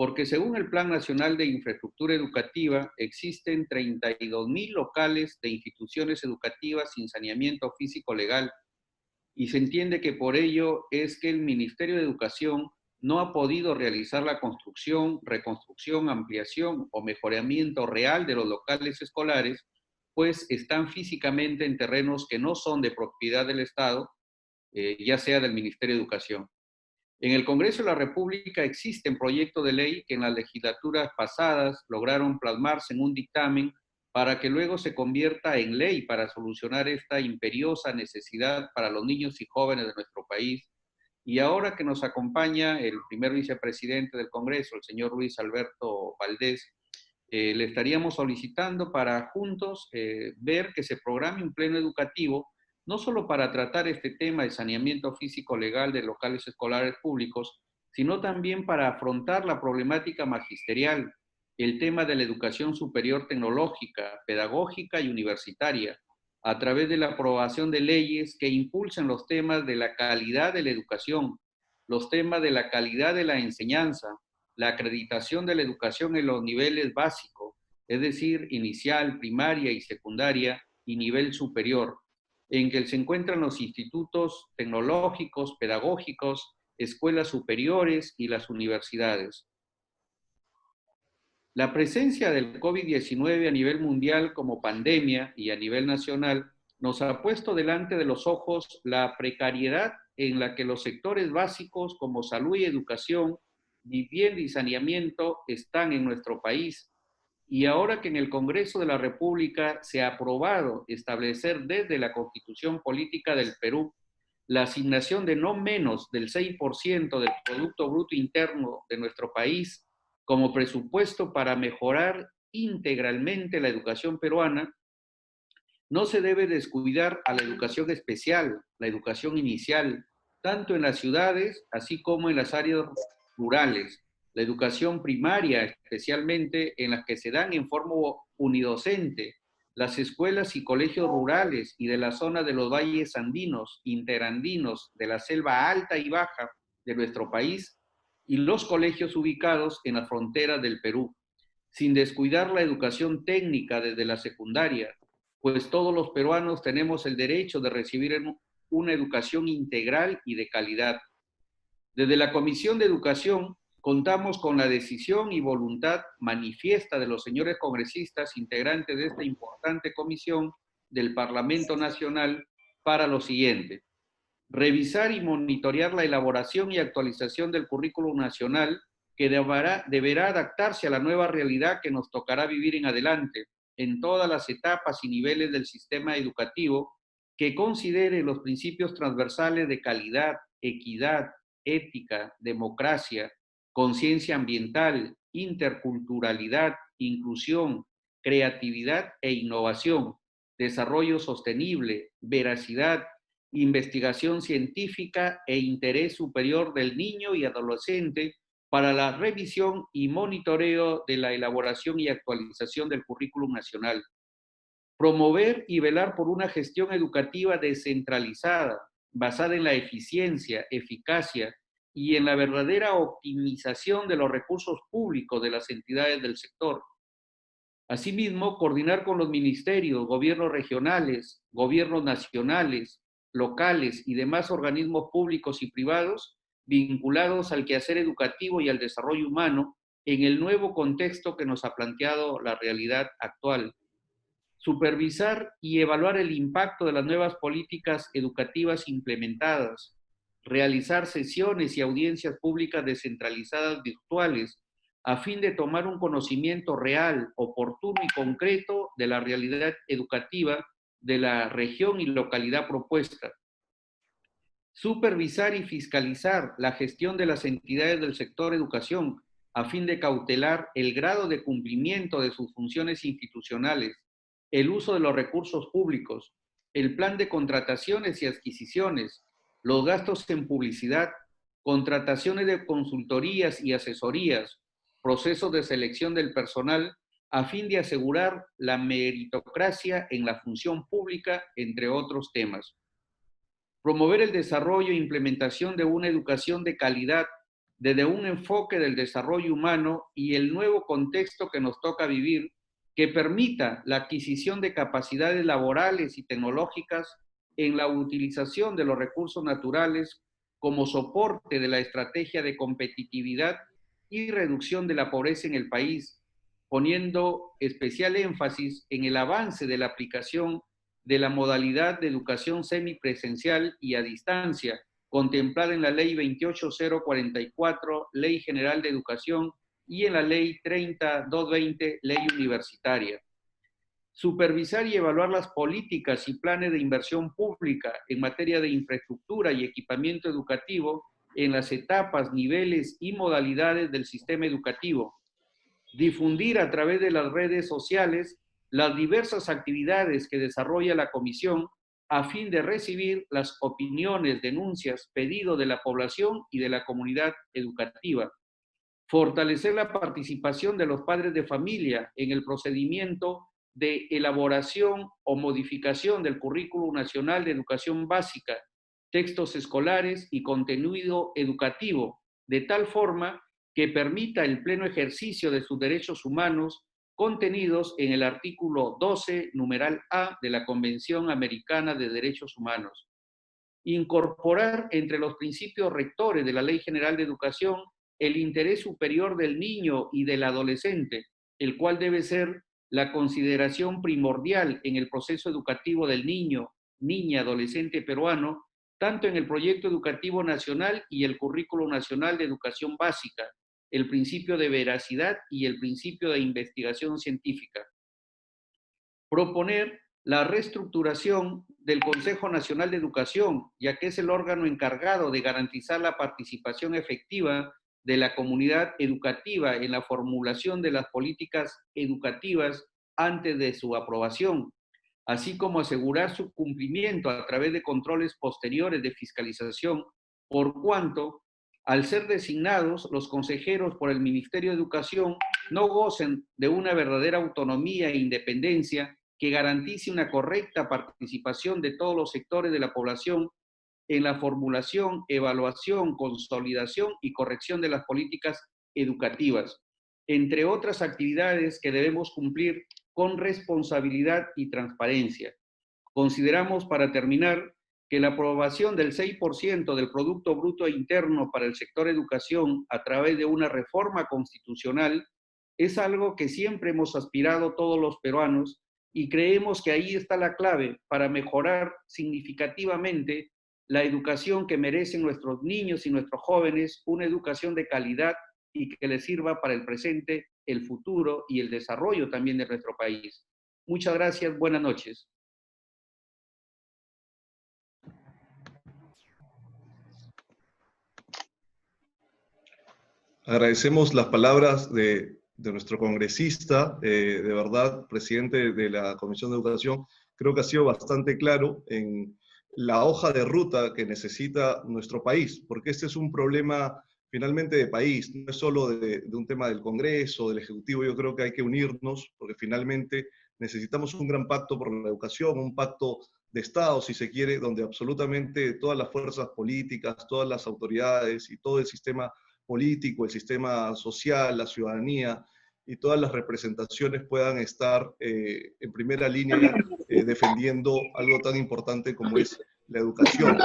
porque según el Plan Nacional de Infraestructura Educativa, existen 32.000 locales de instituciones educativas sin saneamiento físico legal y se entiende que por ello es que el Ministerio de Educación no ha podido realizar la construcción, reconstrucción, ampliación o mejoramiento real de los locales escolares, pues están físicamente en terrenos que no son de propiedad del Estado, ya sea del Ministerio de Educación. En el Congreso de la República existen proyectos de ley que en las legislaturas pasadas lograron plasmarse en un dictamen para que luego se convierta en ley para solucionar esta imperiosa necesidad para los niños y jóvenes de nuestro país. Y ahora que nos acompaña el primer vicepresidente del Congreso, el señor Luis Alberto Valdés, le estaríamos solicitando para juntos ver que se programe un pleno educativo, no solo para tratar este tema de saneamiento físico legal de locales escolares públicos, sino también para afrontar la problemática magisterial, el tema de la educación superior tecnológica, pedagógica y universitaria, a través de la aprobación de leyes que impulsen los temas de la calidad de la educación, los temas de la calidad de la enseñanza, la acreditación de la educación en los niveles básicos, es decir, inicial, primaria y secundaria, y nivel superior, en que se encuentran los institutos tecnológicos, pedagógicos, escuelas superiores y las universidades. La presencia del COVID-19 a nivel mundial como pandemia y a nivel nacional nos ha puesto delante de los ojos la precariedad en la que los sectores básicos como salud y educación, vivienda y saneamiento están en nuestro país. Y ahora que en el Congreso de la República se ha aprobado establecer desde la Constitución Política del Perú la asignación de no menos del 6% del Producto Bruto Interno de nuestro país como presupuesto para mejorar integralmente la educación peruana, no se debe descuidar a la educación especial, la educación inicial, tanto en las ciudades así como en las áreas rurales, la educación primaria especialmente en las que se dan en forma unidocente, las escuelas y colegios rurales y de la zona de los valles andinos, interandinos, de la selva alta y baja de nuestro país y los colegios ubicados en las fronteras del Perú, sin descuidar la educación técnica desde la secundaria, pues todos los peruanos tenemos el derecho de recibir una educación integral y de calidad. Desde la Comisión de Educación contamos con la decisión y voluntad manifiesta de los señores congresistas integrantes de esta importante comisión del Parlamento Nacional para lo siguiente: revisar y monitorear la elaboración y actualización del currículo nacional que deberá adaptarse a la nueva realidad que nos tocará vivir en adelante, en todas las etapas y niveles del sistema educativo, que considere los principios transversales de calidad, equidad, ética, democracia, conciencia ambiental, interculturalidad, inclusión, creatividad e innovación, desarrollo sostenible, veracidad, investigación científica e interés superior del niño y adolescente para la revisión y monitoreo de la elaboración y actualización del currículum nacional. Promover y velar por una gestión educativa descentralizada, basada en la eficiencia, eficacia y en la verdadera optimización de los recursos públicos de las entidades del sector. Asimismo, coordinar con los ministerios, gobiernos regionales, gobiernos nacionales, locales y demás organismos públicos y privados vinculados al quehacer educativo y al desarrollo humano en el nuevo contexto que nos ha planteado la realidad actual. Supervisar y evaluar el impacto de las nuevas políticas educativas implementadas. Realizar sesiones y audiencias públicas descentralizadas virtuales a fin de tomar un conocimiento real, oportuno y concreto de la realidad educativa de la región y localidad propuesta. Supervisar y fiscalizar la gestión de las entidades del sector educación a fin de cautelar el grado de cumplimiento de sus funciones institucionales, el uso de los recursos públicos, el plan de contrataciones y adquisiciones, los gastos en publicidad, contrataciones de consultorías y asesorías, procesos de selección del personal, a fin de asegurar la meritocracia en la función pública, entre otros temas. Promover el desarrollo e implementación de una educación de calidad desde un enfoque del desarrollo humano y el nuevo contexto que nos toca vivir, que permita la adquisición de capacidades laborales y tecnológicas en la utilización de los recursos naturales como soporte de la estrategia de competitividad y reducción de la pobreza en el país, poniendo especial énfasis en el avance de la aplicación de la modalidad de educación semipresencial y a distancia, contemplada en la Ley 28044, Ley General de Educación, y en la Ley 30220, Ley Universitaria. Supervisar y evaluar las políticas y planes de inversión pública en materia de infraestructura y equipamiento educativo en las etapas, niveles y modalidades del sistema educativo. Difundir a través de las redes sociales las diversas actividades que desarrolla la Comisión a fin de recibir las opiniones, denuncias, pedidos de la población y de la comunidad educativa. Fortalecer la participación de los padres de familia en el procedimiento de elaboración o modificación del Currículo Nacional de Educación Básica, textos escolares y contenido educativo, de tal forma que permita el pleno ejercicio de sus derechos humanos contenidos en el artículo 12, numeral A de la Convención Americana de Derechos Humanos. Incorporar entre los principios rectores de la Ley General de Educación el interés superior del niño y del adolescente, el cual debe ser la consideración primordial en el proceso educativo del niño, niña, adolescente peruano, tanto en el proyecto educativo nacional y el Currículo Nacional de Educación Básica, el principio de veracidad y el principio de investigación científica. Proponer la reestructuración del Consejo Nacional de Educación, ya que es el órgano encargado de garantizar la participación efectiva de la comunidad educativa en la formulación de las políticas educativas antes de su aprobación, así como asegurar su cumplimiento a través de controles posteriores de fiscalización, por cuanto, al ser designados, los consejeros por el Ministerio de Educación no gocen de una verdadera autonomía e independencia que garantice una correcta participación de todos los sectores de la población en la formulación, evaluación, consolidación y corrección de las políticas educativas, entre otras actividades que debemos cumplir con responsabilidad y transparencia. Consideramos, para terminar, que la aprobación del 6% del Producto Bruto Interno para el sector educación a través de una reforma constitucional es algo que siempre hemos aspirado todos los peruanos y creemos que ahí está la clave para mejorar significativamente la educación que merecen nuestros niños y nuestros jóvenes, una educación de calidad y que les sirva para el presente, el futuro y el desarrollo también de nuestro país. Muchas gracias, buenas noches. Agradecemos las palabras de nuestro congresista, de verdad, presidente de la Comisión de Educación. Creo que ha sido bastante claro en la hoja de ruta que necesita nuestro país, porque este es un problema finalmente de país, no es solo de un tema del Congreso, del Ejecutivo. Yo creo que hay que unirnos, porque finalmente necesitamos un gran pacto por la educación, un pacto de Estado, si se quiere, donde absolutamente todas las fuerzas políticas, todas las autoridades y todo el sistema político, el sistema social, la ciudadanía y todas las representaciones puedan estar en primera línea defendiendo algo tan importante como es la educación.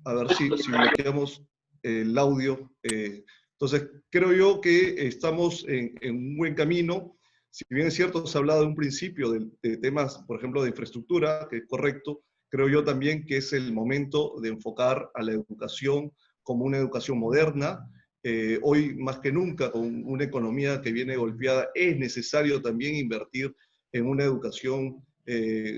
A ver si bloqueamos el audio. Entonces, creo yo que estamos en un buen camino. Si bien es cierto, se ha hablado de un principio de temas, por ejemplo, de infraestructura, que es correcto, creo yo también que es el momento de enfocar a la educación como una educación moderna. Hoy más que nunca, con una economía que viene golpeada, es necesario también invertir en una educación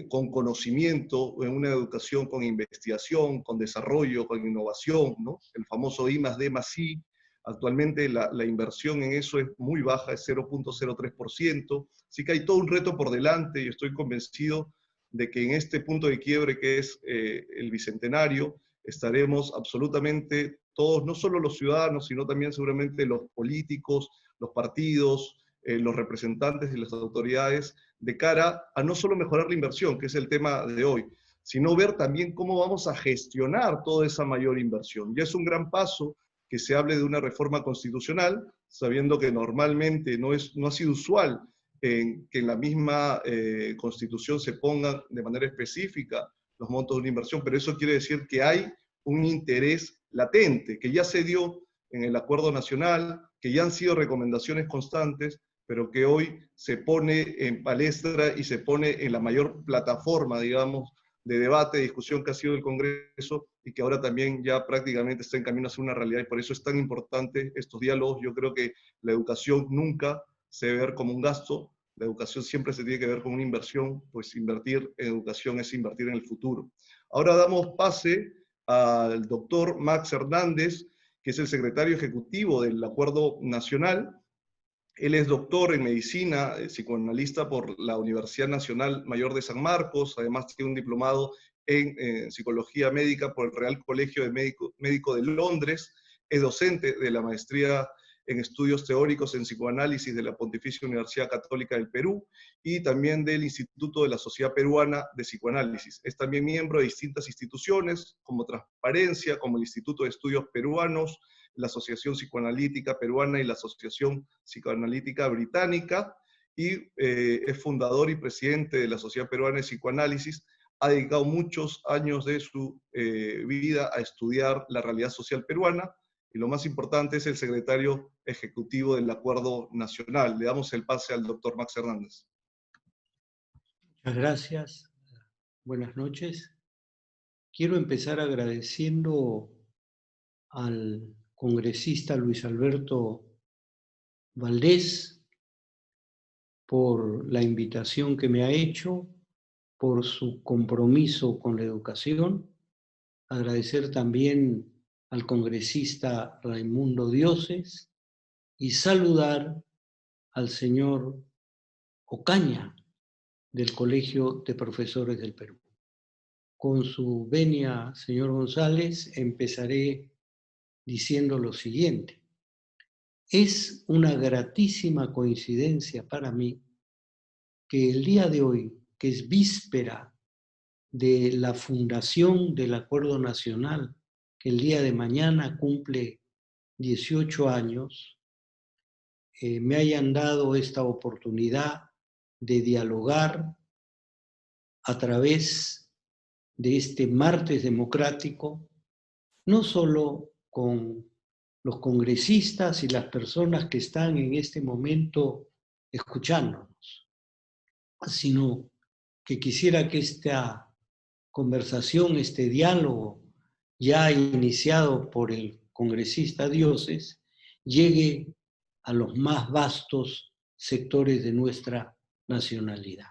con conocimiento, en una educación con investigación, con desarrollo, con innovación, ¿no? El famoso I+D+I. Actualmente la inversión en eso es muy baja, es 0.03%, así que hay todo un reto por delante y estoy convencido de que en este punto de quiebre que es el Bicentenario, estaremos absolutamente todos, no solo los ciudadanos, sino también seguramente los políticos, los partidos, los representantes y las autoridades, de cara a no solo mejorar la inversión, que es el tema de hoy, sino ver también cómo vamos a gestionar toda esa mayor inversión. Ya es un gran paso que se hable de una reforma constitucional, sabiendo que normalmente no ha sido usual que en la misma Constitución se pongan de manera específica los montos de una inversión, pero eso quiere decir que hay un interés latente, que ya se dio en el Acuerdo Nacional, que ya han sido recomendaciones constantes, pero que hoy se pone en palestra y se pone en la mayor plataforma, digamos, de debate, de discusión que ha sido el Congreso y que ahora también ya prácticamente está en camino a ser una realidad, y por eso es tan importante estos diálogos. Yo creo que la educación nunca se debe ver como un gasto, la educación siempre se tiene que ver como una inversión, pues invertir en educación es invertir en el futuro. Ahora damos pase al doctor Max Hernández, que es el secretario ejecutivo del Acuerdo Nacional. Él es doctor en medicina, psicoanalista por la Universidad Nacional Mayor de San Marcos, además tiene un diplomado en psicología médica por el Real Colegio de Médico de Londres, es docente de la maestría en estudios teóricos en psicoanálisis de la Pontificia Universidad Católica del Perú y también del Instituto de la Sociedad Peruana de Psicoanálisis. Es también miembro de distintas instituciones como Transparencia, como el Instituto de Estudios Peruanos, la Asociación Psicoanalítica Peruana y la Asociación Psicoanalítica Británica, y es fundador y presidente de la Sociedad Peruana de Psicoanálisis. Ha dedicado muchos años de su vida a estudiar la realidad social peruana, y lo más importante es el secretario ejecutivo del Acuerdo Nacional. Le damos el pase al doctor Max Hernández. Muchas gracias. Buenas noches. Quiero empezar agradeciendo al congresista Luis Alberto Valdés por la invitación que me ha hecho, por su compromiso con la educación. Agradecer también al congresista Raimundo Dioses y saludar al señor Ocaña del Colegio de Profesores del Perú. Con su venia, señor González, empezaré diciendo lo siguiente. Es una gratísima coincidencia para mí que el día de hoy, que es víspera de la fundación del Acuerdo Nacional, que el día de mañana cumple 18 años, me hayan dado esta oportunidad de dialogar a través de este martes democrático, no solo con los congresistas y las personas que están en este momento escuchándonos, sino que quisiera que esta conversación, este diálogo ya iniciado por el congresista Dioses, llegue a los más vastos sectores de nuestra nacionalidad.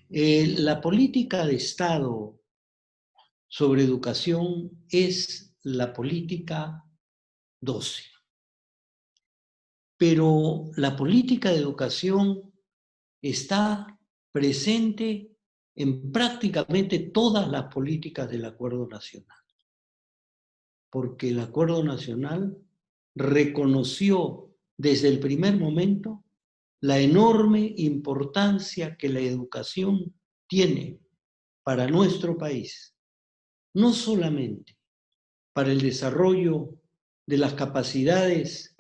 La política de Estado sobre educación es la política 12. Pero la política de educación está presente en prácticamente todas las políticas del Acuerdo Nacional, porque el Acuerdo Nacional reconoció desde el primer momento la enorme importancia que la educación tiene para nuestro país, no solamente para el desarrollo de las capacidades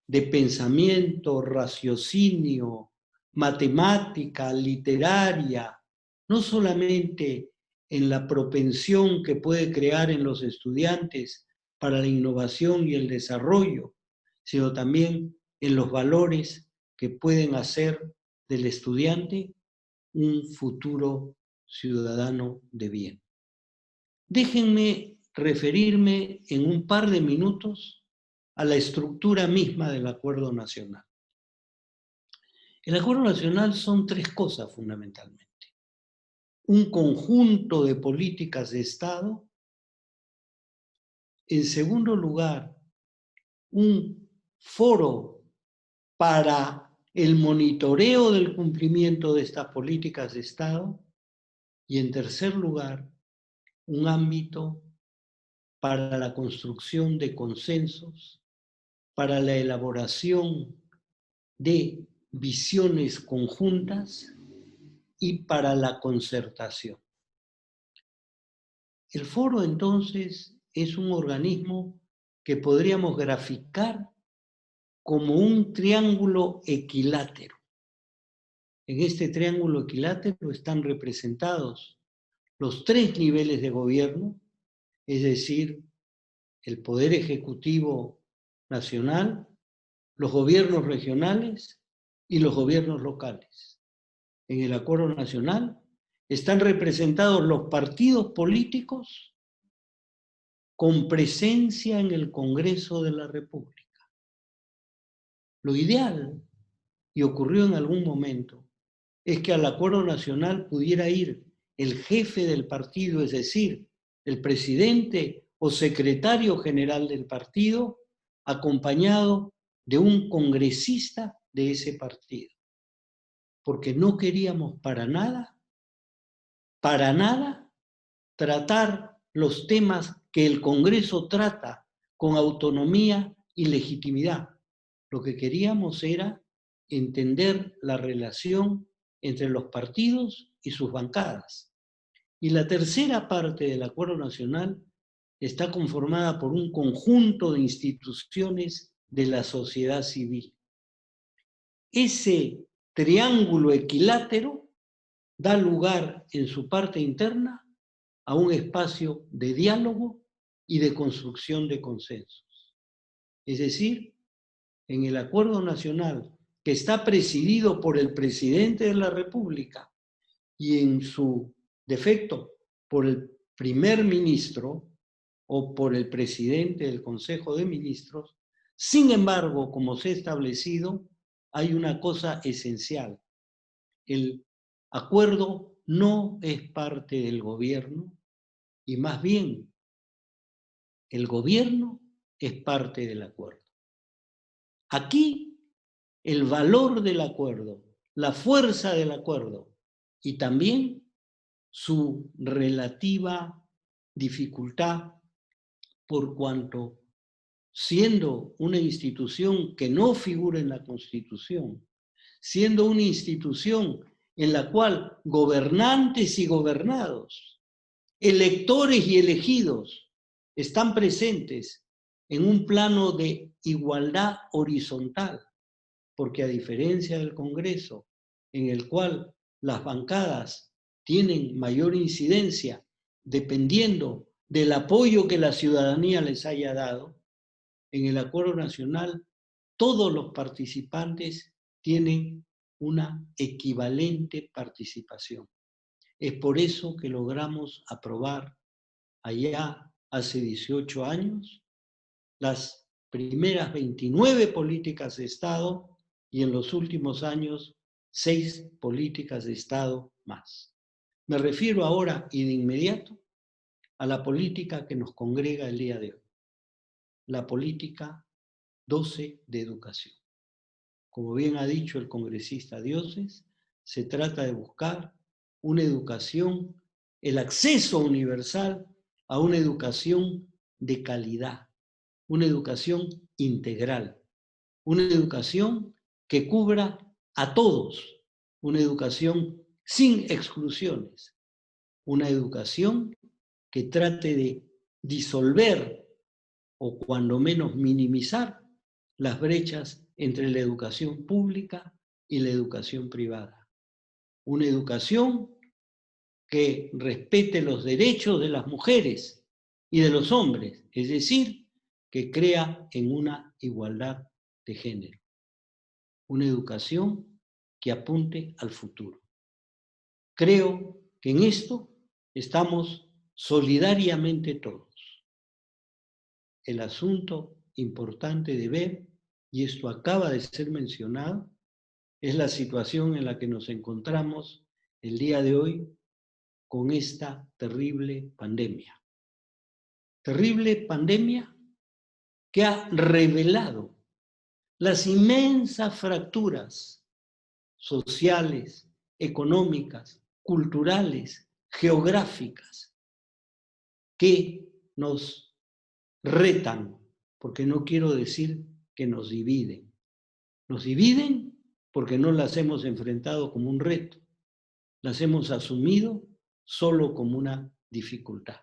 de pensamiento, raciocinio, matemática, literaria, no solamente en la propensión que puede crear en los estudiantes para la innovación y el desarrollo, sino también en los valores que pueden hacer del estudiante un futuro ciudadano de bien. Déjenme referirme en un par de minutos a la estructura misma del Acuerdo Nacional. El Acuerdo Nacional son tres cosas fundamentalmente. Un conjunto de políticas de Estado. En segundo lugar, un foro para el monitoreo del cumplimiento de estas políticas de Estado. Y en tercer lugar, un ámbito para la construcción de consensos, para la elaboración de visiones conjuntas y para la concertación. El foro, entonces, es un organismo que podríamos graficar como un triángulo equilátero. En este triángulo equilátero están representados los 3 niveles de gobierno, es decir, el Poder Ejecutivo Nacional, los gobiernos regionales y los gobiernos locales. En el Acuerdo Nacional están representados los partidos políticos con presencia en el Congreso de la República. Lo ideal, y ocurrió en algún momento, es que al Acuerdo Nacional pudiera ir el jefe del partido, es decir, el presidente o secretario general del partido, acompañado de un congresista de ese partido. Porque no queríamos para nada, tratar los temas que el Congreso trata con autonomía y legitimidad. Lo que queríamos era entender la relación entre los partidos y sus bancadas. Y la tercera parte del Acuerdo Nacional está conformada por un conjunto de instituciones de la sociedad civil. Ese triángulo equilátero da lugar en su parte interna a un espacio de diálogo y de construcción de consensos. Es decir, en el Acuerdo Nacional, que está presidido por el presidente de la República y en su defecto por el primer ministro o por el presidente del Consejo de Ministros, sin embargo, como se ha establecido, hay una cosa esencial. El acuerdo no es parte del gobierno y más bien el gobierno es parte del acuerdo. Aquí el valor del acuerdo, la fuerza del acuerdo y también su relativa dificultad por cuanto, siendo una institución que no figura en la Constitución, siendo una institución en la cual gobernantes y gobernados, electores y elegidos están presentes en un plano de igualdad horizontal, porque a diferencia del Congreso, en el cual las bancadas tienen mayor incidencia dependiendo del apoyo que la ciudadanía les haya dado, en el Acuerdo Nacional todos los participantes tienen una equivalente participación. Es por eso que logramos aprobar allá hace 18 años las primeras 29 políticas de Estado y en los últimos años 6 políticas de Estado más. Me refiero ahora y de inmediato a la política que nos congrega el día de hoy, la política 12 de educación. Como bien ha dicho el congresista Dioses, se trata de buscar una educación, el acceso universal a una educación de calidad, una educación integral, una educación que cubra a todos, una educación sin exclusiones, una educación que trate de disolver o cuando menos minimizar las brechas entre la educación pública y la educación privada. Una educación que respete los derechos de las mujeres y de los hombres, es decir, que crea en una igualdad de género. Una educación que apunte al futuro. Creo que en esto estamos solidariamente todos. El asunto importante de ver, y esto acaba de ser mencionado, es la situación en la que nos encontramos el día de hoy con esta terrible pandemia. Terrible pandemia que ha revelado las inmensas fracturas sociales, económicas, culturales, geográficas que nos retan, porque no quiero decir que nos dividen. Nos dividen porque no las hemos enfrentado como un reto, las hemos asumido solo como una dificultad.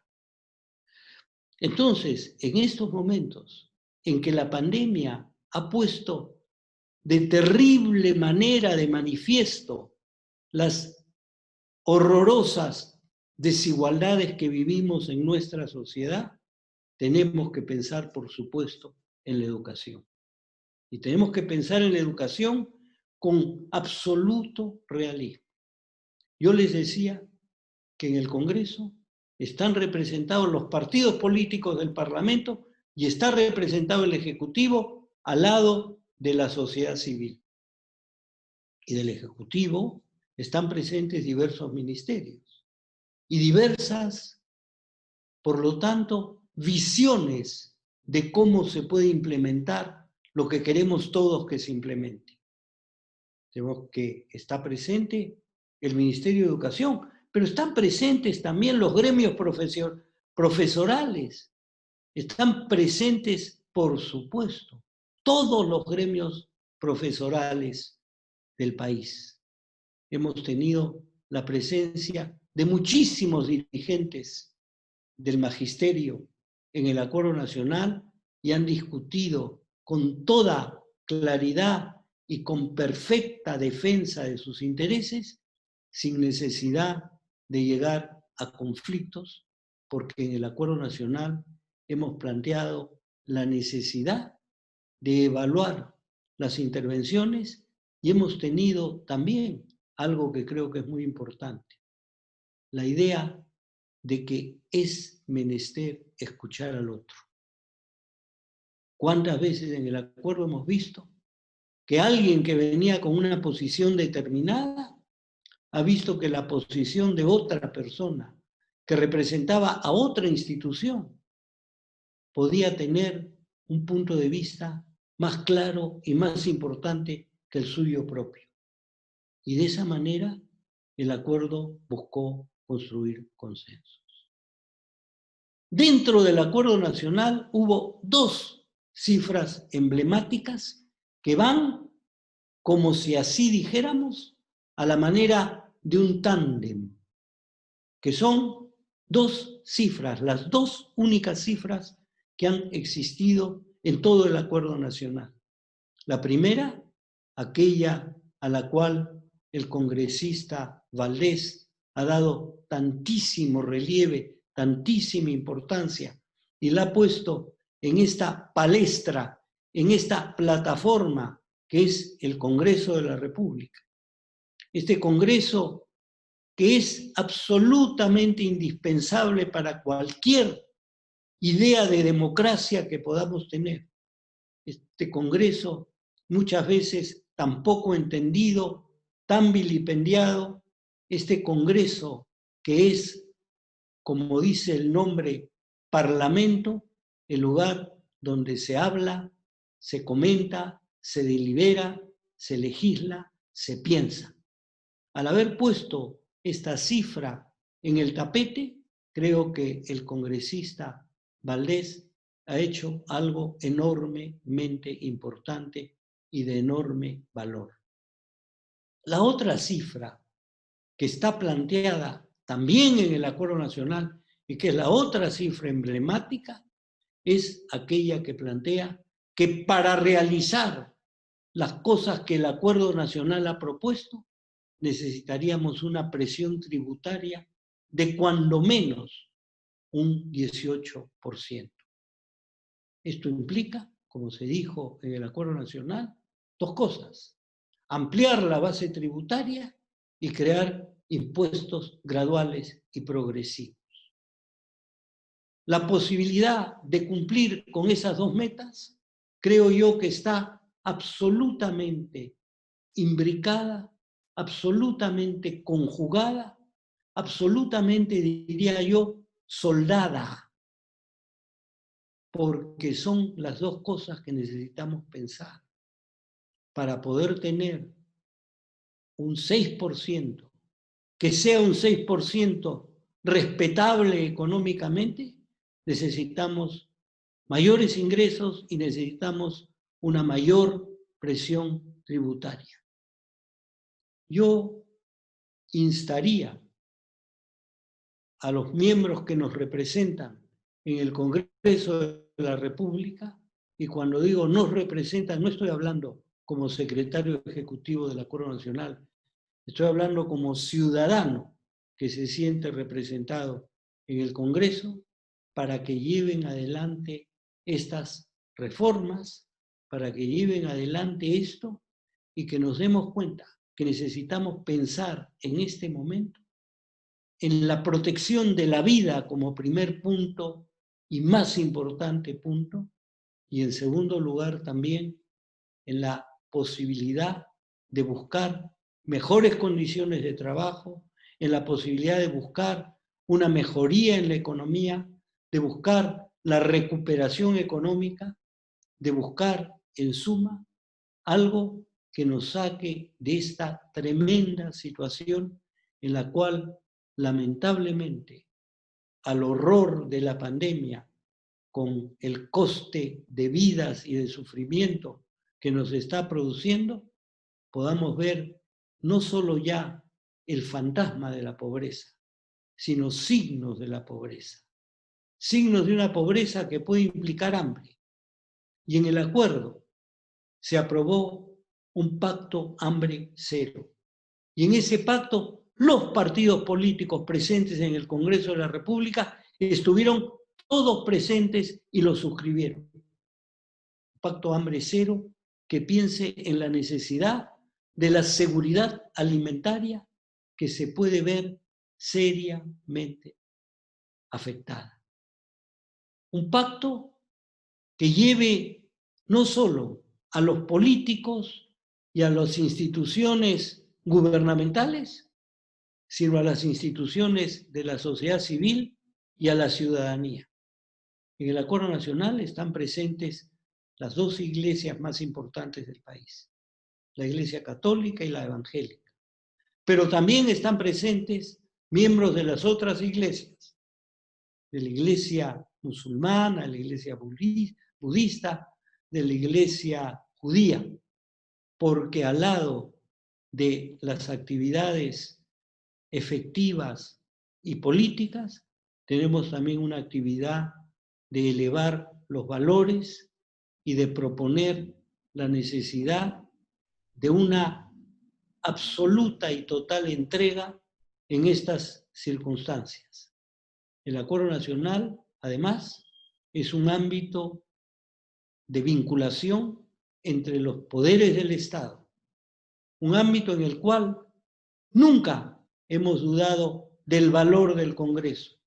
Entonces, en estos momentos en que la pandemia ha puesto de terrible manera de manifiesto las horrorosas desigualdades que vivimos en nuestra sociedad, tenemos que pensar, por supuesto, en la educación. Y tenemos que pensar en la educación con absoluto realismo. Yo les decía que en el Congreso están representados los partidos políticos del Parlamento y está representado el Ejecutivo al lado de la sociedad civil. Y del Ejecutivo están presentes diversos ministerios y diversas, por lo tanto, visiones de cómo se puede implementar lo que queremos todos que se implemente. Tenemos que estar presente el Ministerio de Educación, pero están presentes también los gremios profesorales, están presentes, por supuesto, todos los gremios profesorales del país. Hemos tenido la presencia de muchísimos dirigentes del magisterio en el Acuerdo Nacional y han discutido con toda claridad y con perfecta defensa de sus intereses, sin necesidad de llegar a conflictos, porque en el Acuerdo Nacional hemos planteado la necesidad de evaluar las intervenciones y hemos tenido también algo que creo que es muy importante, la idea de que es menester escuchar al otro. ¿Cuántas veces en el acuerdo hemos visto que alguien que venía con una posición determinada ha visto que la posición de otra persona que representaba a otra institución podía tener un punto de vista más claro y más importante que el suyo propio? Y de esa manera el acuerdo buscó construir consensos. Dentro del Acuerdo Nacional hubo dos cifras emblemáticas que van, como si así dijéramos, a la manera de un tándem, que son dos cifras, las dos únicas cifras que han existido en todo el Acuerdo Nacional. La primera, aquella a la cual el congresista Valdés ha dado tantísimo relieve, tantísima importancia, y la ha puesto en esta palestra, en esta plataforma que es el Congreso de la República. Este Congreso que es absolutamente indispensable para cualquier idea de democracia que podamos tener. Este Congreso muchas veces tan poco entendido, tan vilipendiado, este Congreso que es, como dice el nombre, Parlamento, el lugar donde se habla, se comenta, se delibera, se legisla, se piensa. Al haber puesto esta cifra en el tapete, creo que el congresista Valdés ha hecho algo enormemente importante y de enorme valor. La otra cifra que está planteada también en el Acuerdo Nacional y que es la otra cifra emblemática, es aquella que plantea que para realizar las cosas que el Acuerdo Nacional ha propuesto, necesitaríamos una presión tributaria de cuando menos un 18%. Esto implica, como se dijo en el Acuerdo Nacional, dos cosas: ampliar la base tributaria y crear impuestos graduales y progresivos. La posibilidad de cumplir con esas dos metas, creo yo que está absolutamente imbricada, absolutamente conjugada, absolutamente, diría yo, soldada, porque son las dos cosas que necesitamos pensar para poder tener un 6%, que sea un 6% respetable económicamente. Necesitamos mayores ingresos y necesitamos una mayor presión tributaria. Yo instaría a los miembros que nos representan en el Congreso de la República y cuando digo nos representan, no estoy hablando como secretario ejecutivo del Acuerdo Nacional, estoy hablando como ciudadano que se siente representado en el Congreso para que lleven adelante estas reformas, para que lleven adelante esto y que nos demos cuenta que necesitamos pensar en este momento en la protección de la vida como primer punto y más importante punto, y en segundo lugar también en la posibilidad de buscar mejores condiciones de trabajo, en la posibilidad de buscar una mejoría en la economía, de buscar la recuperación económica, de buscar, en suma, algo que nos saque de esta tremenda situación en la cual, lamentablemente, al horror de la pandemia, con el coste de vidas y de sufrimiento que nos está produciendo, podamos ver no solo ya el fantasma de la pobreza, sino signos de la pobreza. Signos de una pobreza que puede implicar hambre. Y en el acuerdo se aprobó un pacto hambre cero. Y en ese pacto, los partidos políticos presentes en el Congreso de la República estuvieron todos presentes y lo suscribieron. Un pacto hambre cero que piense en la necesidad de la seguridad alimentaria que se puede ver seriamente afectada. Un pacto que lleve no solo a los políticos y a las instituciones gubernamentales, sino a las instituciones de la sociedad civil y a la ciudadanía. En el Acuerdo Nacional están presentes las dos iglesias más importantes del país, la Iglesia Católica y la Evangélica. Pero también están presentes miembros de las otras iglesias, de la Iglesia musulmana, de la Iglesia budista, de la Iglesia judía, porque al lado de las actividades efectivas y políticas, tenemos también una actividad de elevar los valores y de proponer la necesidad de una absoluta y total entrega en estas circunstancias. El Acuerdo Nacional, además, es un ámbito de vinculación entre los poderes del Estado, un ámbito en el cual nunca hemos dudado del valor del Congreso.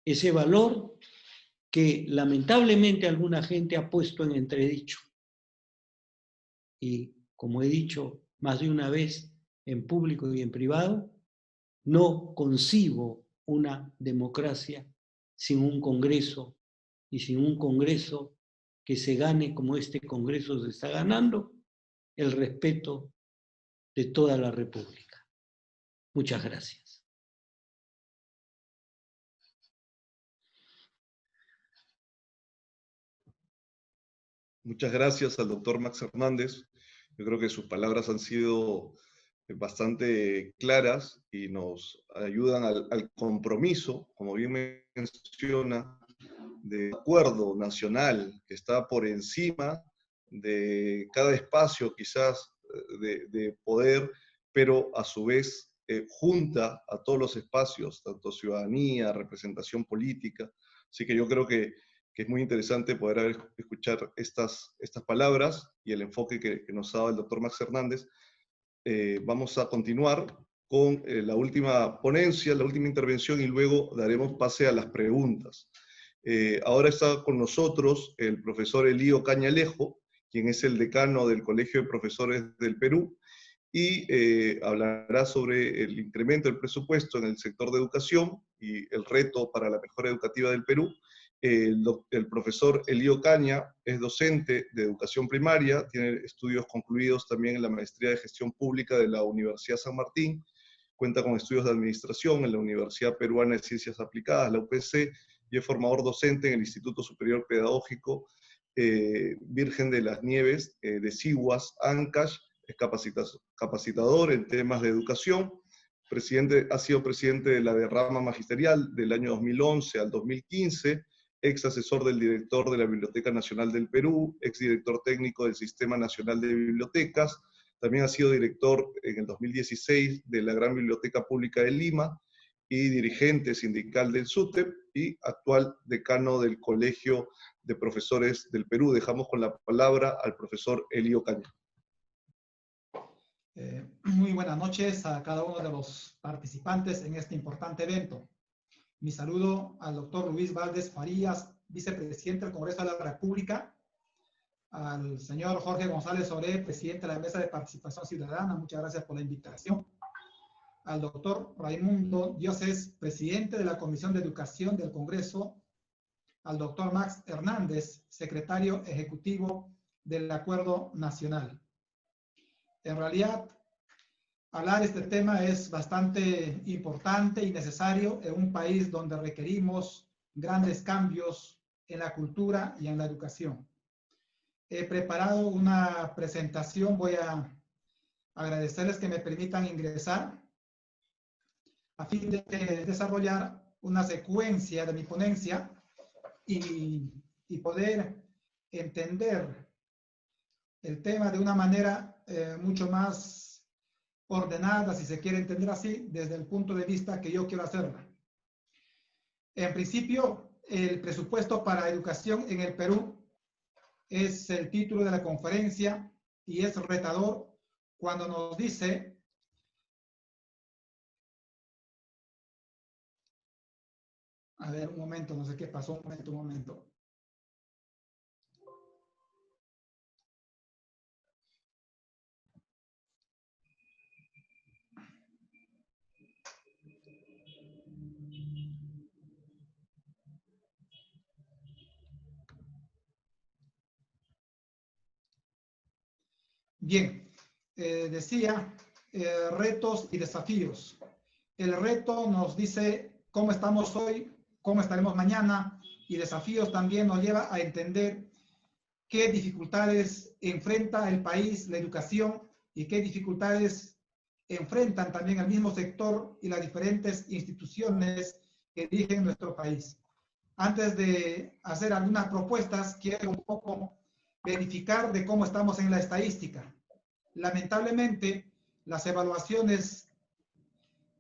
Ese valor que lamentablemente alguna gente ha puesto en entredicho. Y como he dicho más de una vez en público y en privado, no concibo una democracia sin un Congreso y sin un Congreso que se gane como este Congreso se está ganando el respeto de toda la República. Muchas gracias. Muchas gracias al doctor Max Hernández. Yo creo que sus palabras han sido bastante claras y nos ayudan al compromiso, como bien menciona, de acuerdo nacional que está por encima de cada espacio quizás de poder, pero a su vez junta a todos los espacios, tanto ciudadanía, representación política. Así que yo creo que es muy interesante poder escuchar estas palabras y el enfoque que nos ha dado el doctor Max Hernández. Vamos a continuar con la última ponencia, la última intervención, y luego daremos pase a las preguntas. Ahora está con nosotros el profesor Elío Caña Alejo, quien es el decano del Colegio de Profesores del Perú, y hablará sobre el incremento del presupuesto en el sector de educación y el reto para la mejora educativa del Perú. El profesor Elío Caña es docente de educación primaria, tiene estudios concluidos también en la maestría de gestión pública de la Universidad San Martín, cuenta con estudios de administración en la Universidad Peruana de Ciencias Aplicadas, la UPC, y es formador docente en el Instituto Superior Pedagógico Virgen de las Nieves de Sihuas, Ancash, es capacitador en temas de educación, ha sido presidente de la rama magisterial del año 2011 al 2015, ex asesor del director de la Biblioteca Nacional del Perú, ex director técnico del Sistema Nacional de Bibliotecas. También ha sido director en el 2016 de la Gran Biblioteca Pública de Lima y dirigente sindical del SUTEP y actual decano del Colegio de Profesores del Perú. Dejamos con la palabra al profesor Elío Caña. Muy buenas noches a cada uno de los participantes en este importante evento. Mi saludo al doctor Luis Valdés Farías, vicepresidente del Congreso de la República, al señor Jorge González Oré, presidente de la Mesa de Participación Ciudadana, muchas gracias por la invitación, al doctor Raimundo Dioses, presidente de la Comisión de Educación del Congreso, al doctor Max Hernández, secretario ejecutivo del Acuerdo Nacional. En realidad, hablar de este tema es bastante importante y necesario en un país donde requerimos grandes cambios en la cultura y en la educación. He preparado una presentación, voy a agradecerles que me permitan ingresar a fin de desarrollar una secuencia de mi ponencia y poder entender el tema de una manera mucho más ordenada, si se quiere entender así, desde el punto de vista que yo quiero hacerla. En principio, el presupuesto para educación en el Perú es el título de la conferencia y es retador cuando nos dice a ver, un momento, no sé qué pasó, un momento. Bien, decía retos y desafíos. El reto nos dice cómo estamos hoy, cómo estaremos mañana, y desafíos también nos lleva a entender qué dificultades enfrenta el país, la educación, y qué dificultades enfrentan también el mismo sector y las diferentes instituciones que dirigen nuestro país. Antes de hacer algunas propuestas, quiero un poco verificar de cómo estamos en la estadística. Lamentablemente, las evaluaciones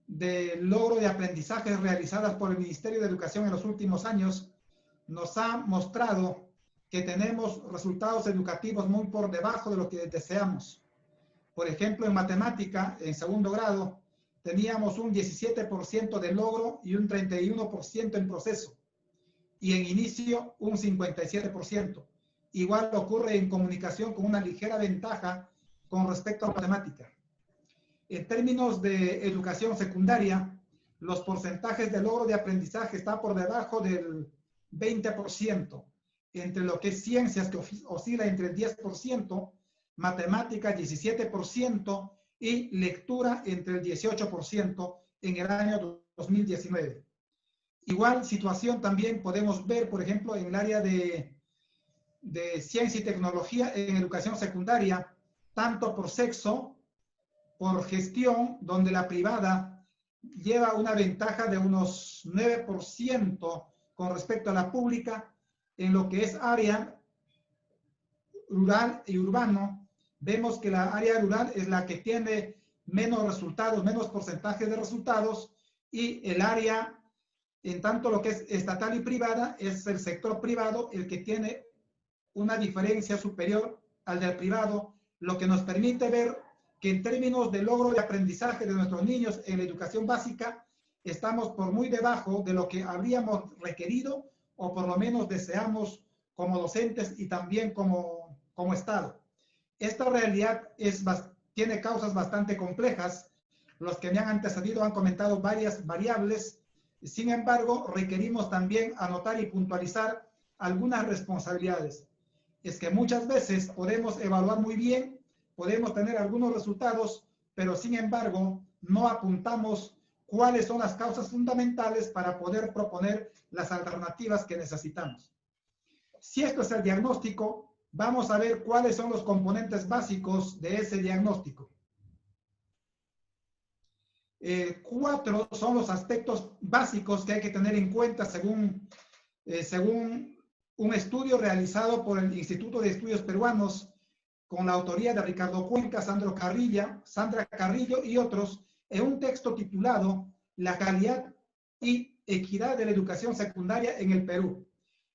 de logro de aprendizaje realizadas por el Ministerio de Educación en los últimos años nos han mostrado que tenemos resultados educativos muy por debajo de lo que deseamos. Por ejemplo, en matemática, en segundo grado, teníamos un 17% de logro y un 31% en proceso. Y en inicio, un 57%. Igual ocurre en comunicación con una ligera ventaja con respecto a matemática. En términos de educación secundaria, los porcentajes de logro de aprendizaje están por debajo del 20%, entre lo que es ciencias, que oscila entre el 10%, matemáticas 17% y lectura entre el 18% en el año 2019. Igual situación también podemos ver, por ejemplo, en el área de ciencia y tecnología en educación secundaria, tanto por sexo, por gestión, donde la privada lleva una ventaja de unos 9% con respecto a la pública. En lo que es área rural y urbano, vemos que la área rural es la que tiene menos resultados, menos porcentaje de resultados, y el área, en tanto lo que es estatal y privada, es el sector privado el que tiene una diferencia superior al del privado, lo que nos permite ver que en términos de logro de aprendizaje de nuestros niños en la educación básica, estamos por muy debajo de lo que habríamos requerido o por lo menos deseamos como docentes y también como Estado. Esta realidad tiene causas bastante complejas. Los que me han antecedido han comentado varias variables. Sin embargo, requerimos también anotar y puntualizar algunas responsabilidades. Es que muchas veces podemos evaluar muy bien, podemos tener algunos resultados, pero sin embargo no apuntamos cuáles son las causas fundamentales para poder proponer las alternativas que necesitamos. Si esto es el diagnóstico, vamos a ver cuáles son los componentes básicos de ese diagnóstico. 4 son los aspectos básicos que hay que tener en cuenta según según un estudio realizado por el Instituto de Estudios Peruanos con la autoría de Ricardo Cuenca, Sandra Carrillo y otros, en un texto titulado La calidad y equidad de la educación secundaria en el Perú.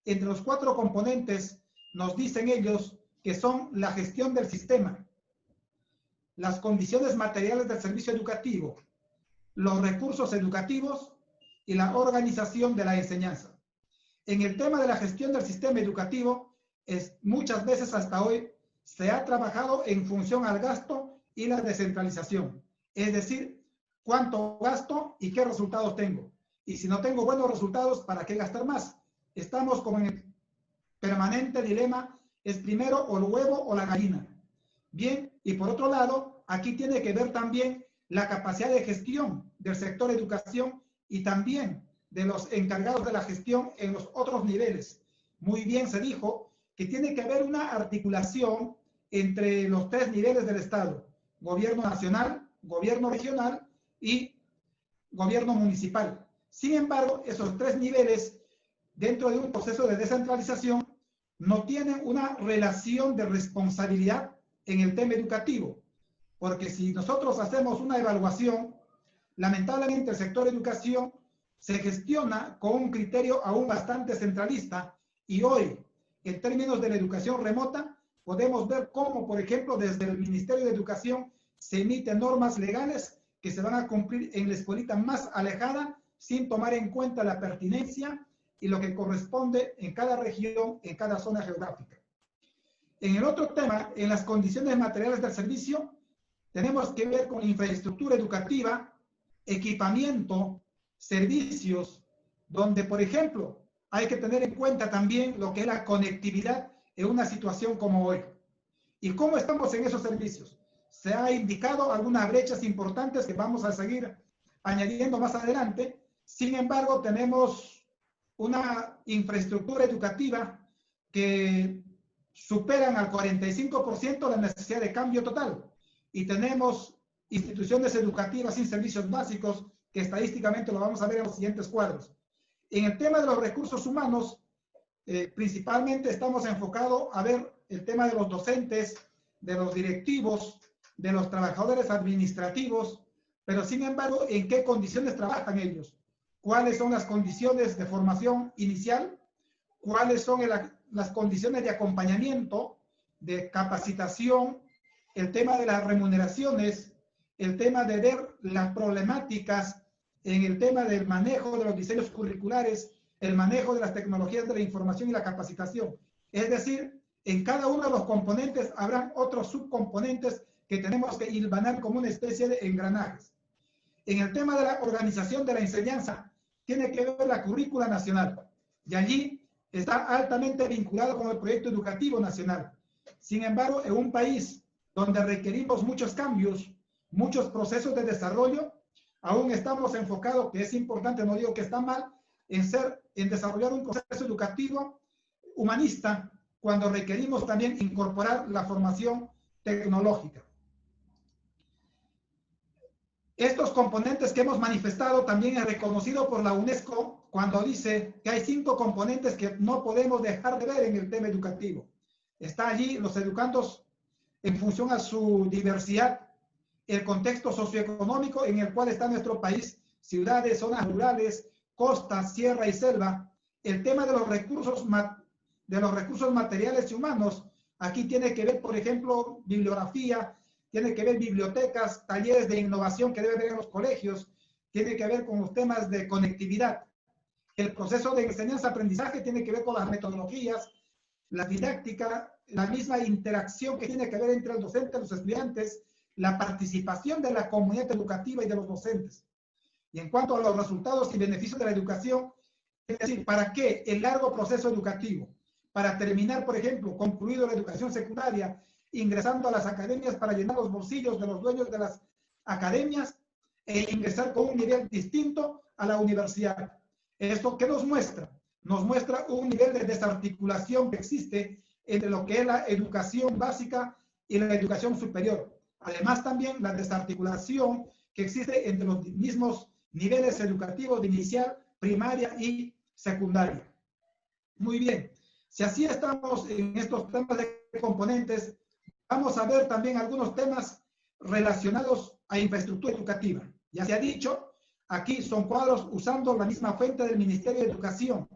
Entre los 4 componentes nos dicen ellos que son la gestión del sistema, las condiciones materiales del servicio educativo, los recursos educativos y la organización de la enseñanza. En el tema de la gestión del sistema educativo, muchas veces hasta hoy se ha trabajado en función al gasto y la descentralización. Es decir, cuánto gasto y qué resultados tengo. Y si no tengo buenos resultados, ¿para qué gastar más? Estamos como en el permanente dilema, ¿es primero o el huevo o la gallina? Bien, y por otro lado, aquí tiene que ver también la capacidad de gestión del sector educación y también de los encargados de la gestión en los otros niveles. Muy bien se dijo que tiene que haber una articulación entre los 3 niveles del Estado: gobierno nacional, gobierno regional y gobierno municipal. Sin embargo, esos 3 niveles, dentro de un proceso de descentralización, no tienen una relación de responsabilidad en el tema educativo, porque si nosotros hacemos una evaluación, lamentablemente el sector educación se gestiona con un criterio aún bastante centralista, y hoy, en términos de la educación remota, podemos ver cómo, por ejemplo, desde el Ministerio de Educación se emiten normas legales que se van a cumplir en la escuelita más alejada, sin tomar en cuenta la pertinencia y lo que corresponde en cada región, en cada zona geográfica. En el otro tema, en las condiciones materiales del servicio, tenemos que ver con infraestructura educativa, equipamiento, servicios, donde, por ejemplo, hay que tener en cuenta también lo que es la conectividad en una situación como hoy. ¿Y cómo estamos en esos servicios? Se ha indicado algunas brechas importantes que vamos a seguir añadiendo más adelante. Sin embargo, tenemos una infraestructura educativa que superan al 45% la necesidad de cambio total. Y tenemos instituciones educativas sin servicios básicos, que estadísticamente lo vamos a ver en los siguientes cuadros. En el tema de los recursos humanos, principalmente estamos enfocados a ver el tema de los docentes, de los directivos, de los trabajadores administrativos, pero sin embargo, ¿en qué condiciones trabajan ellos? ¿Cuáles son las condiciones de formación inicial? ¿Cuáles son las condiciones de acompañamiento, de capacitación? El tema de las remuneraciones, el tema de ver las problemáticas en el tema del manejo de los diseños curriculares, el manejo de las tecnologías de la información y la capacitación. Es decir, en cada uno de los componentes habrán otros subcomponentes que tenemos que hilvanar como una especie de engranajes. En el tema de la organización de la enseñanza, tiene que ver la currícula nacional, y allí está altamente vinculado con el proyecto educativo nacional. Sin embargo, en un país donde requerimos muchos cambios, muchos procesos de desarrollo, aún estamos enfocados, que es importante, no digo que está mal, en desarrollar un proceso educativo humanista, cuando requerimos también incorporar la formación tecnológica. Estos componentes que hemos manifestado también es reconocido por la UNESCO cuando dice que hay 5 componentes que no podemos dejar de ver en el tema educativo. Está allí los educandos en función a su diversidad, el contexto socioeconómico en el cual está nuestro país, ciudades, zonas rurales, costas, sierra y selva, el tema de los recursos materiales y humanos. Aquí tiene que ver, por ejemplo, bibliografía, tiene que ver bibliotecas, talleres de innovación que debe haber en los colegios, tiene que ver con los temas de conectividad. El proceso de enseñanza-aprendizaje tiene que ver con las metodologías, la didáctica, la misma interacción que tiene que ver entre el docente y los estudiantes, la participación de la comunidad educativa y de los docentes. Y en cuanto a los resultados y beneficios de la educación, es decir, ¿para qué el largo proceso educativo? Para terminar, por ejemplo, concluido la educación secundaria, ingresando a las academias para llenar los bolsillos de los dueños de las academias e ingresar con un nivel distinto a la universidad. ¿Esto qué nos muestra? Nos muestra un nivel de desarticulación que existe entre lo que es la educación básica y la educación superior. Además, también la desarticulación que existe entre los mismos niveles educativos de inicial, primaria y secundaria. Muy bien. Si así estamos en estos temas de componentes, vamos a ver también algunos temas relacionados a infraestructura educativa. Ya se ha dicho, aquí son cuadros usando la misma fuente del Ministerio de Educación.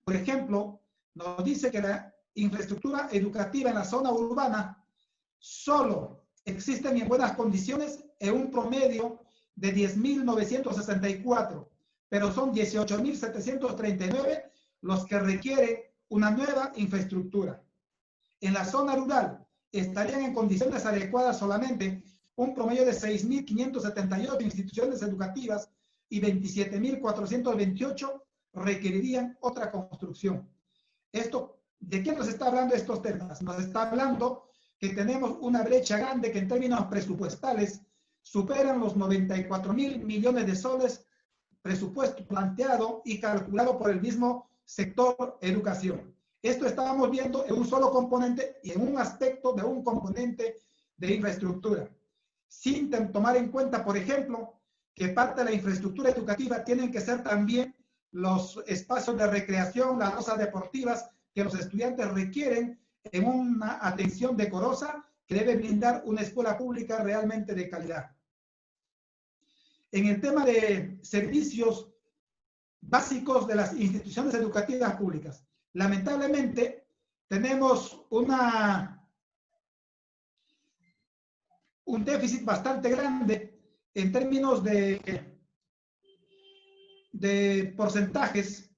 Por ejemplo, nos dice que la infraestructura educativa en la zona urbana solo existen en buenas condiciones en un promedio de 10.964, pero son 18.739 los que requieren una nueva infraestructura. En la zona rural estarían en condiciones adecuadas solamente un promedio de 6.578 instituciones educativas y 27.428 requerirían otra construcción. ¿De qué nos está hablando estos temas? Nos está hablando que tenemos una brecha grande que en términos presupuestales superan los 94.000 millones de soles presupuesto planteado y calculado por el mismo sector educación. Esto estábamos viendo en un solo componente y en un aspecto de un componente de infraestructura, sin tomar en cuenta, por ejemplo, que parte de la infraestructura educativa tienen que ser también los espacios de recreación, las cosas deportivas que los estudiantes requieren en una atención decorosa que debe brindar una escuela pública realmente de calidad. En el tema de servicios básicos de las instituciones educativas públicas, lamentablemente tenemos un déficit bastante grande en términos de porcentajes.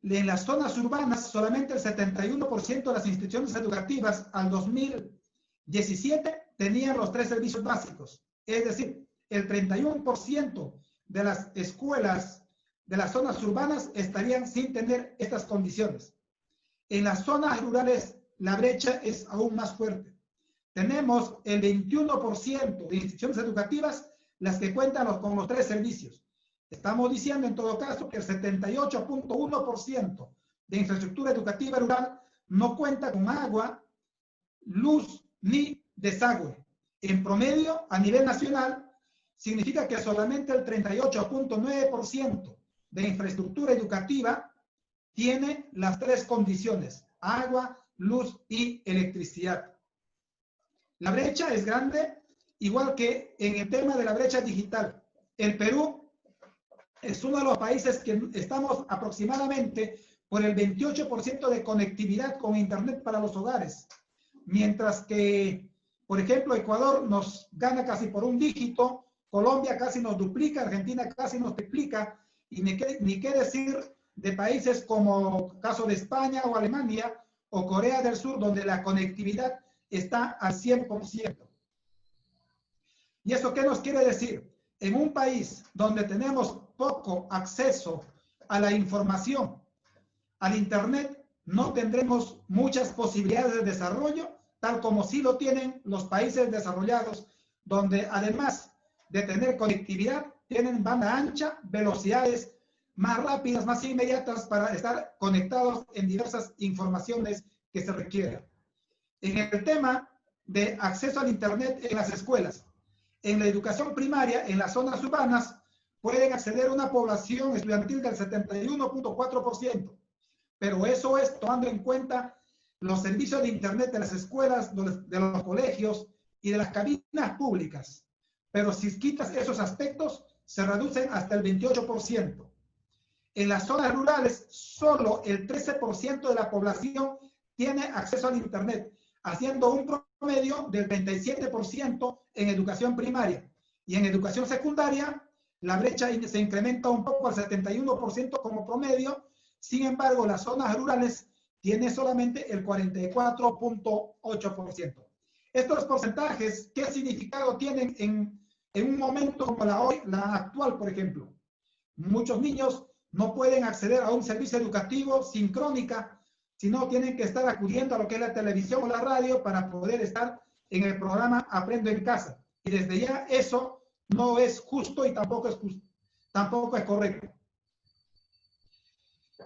En las zonas urbanas, solamente el 71% de las instituciones educativas al 2017 tenían los 3 servicios básicos. Es decir, el 31% de las escuelas de las zonas urbanas estarían sin tener estas condiciones. En las zonas rurales, la brecha es aún más fuerte. Tenemos el 21% de instituciones educativas las que cuentan con los 3 servicios. Estamos diciendo en todo caso que el 78.1% de infraestructura educativa rural no cuenta con agua, luz ni desagüe. En promedio, a nivel nacional, significa que solamente el 38.9% de infraestructura educativa tiene las 3 condiciones: agua, luz y electricidad. La brecha es grande, igual que en el tema de la brecha digital. El Perú es uno de los países que estamos aproximadamente por el 28% de conectividad con Internet para los hogares, mientras que, por ejemplo, Ecuador nos gana casi por un dígito, Colombia casi nos duplica, Argentina casi nos triplica, y ni qué decir de países como el caso de España o Alemania o Corea del Sur, donde la conectividad está al 100%. ¿Y eso qué nos quiere decir? En un país donde tenemos poco acceso a la información, al Internet, no tendremos muchas posibilidades de desarrollo, tal como sí lo tienen los países desarrollados, donde además de tener conectividad, tienen banda ancha, velocidades más rápidas, más inmediatas para estar conectados en diversas informaciones que se requieran. En el tema de acceso al Internet en las escuelas, en la educación primaria, en las zonas urbanas, pueden acceder a una población estudiantil del 71.4%, pero eso es tomando en cuenta los servicios de Internet de las escuelas, de los colegios y de las cabinas públicas. Pero si quitas esos aspectos, se reducen hasta el 28%. En las zonas rurales, solo el 13% de la población tiene acceso al Internet, haciendo un promedio del 37% en educación primaria. Y en educación secundaria, la brecha se incrementa un poco al 71% como promedio. Sin embargo, las zonas rurales tienen solamente el 44.8%. Estos porcentajes, ¿qué significado tienen en un momento como la actual, por ejemplo? Muchos niños no pueden acceder a un servicio educativo sin crónica, sino tienen que estar acudiendo a lo que es la televisión o la radio para poder estar en el programa Aprendo en Casa. Y desde ya eso no es justo y tampoco es correcto.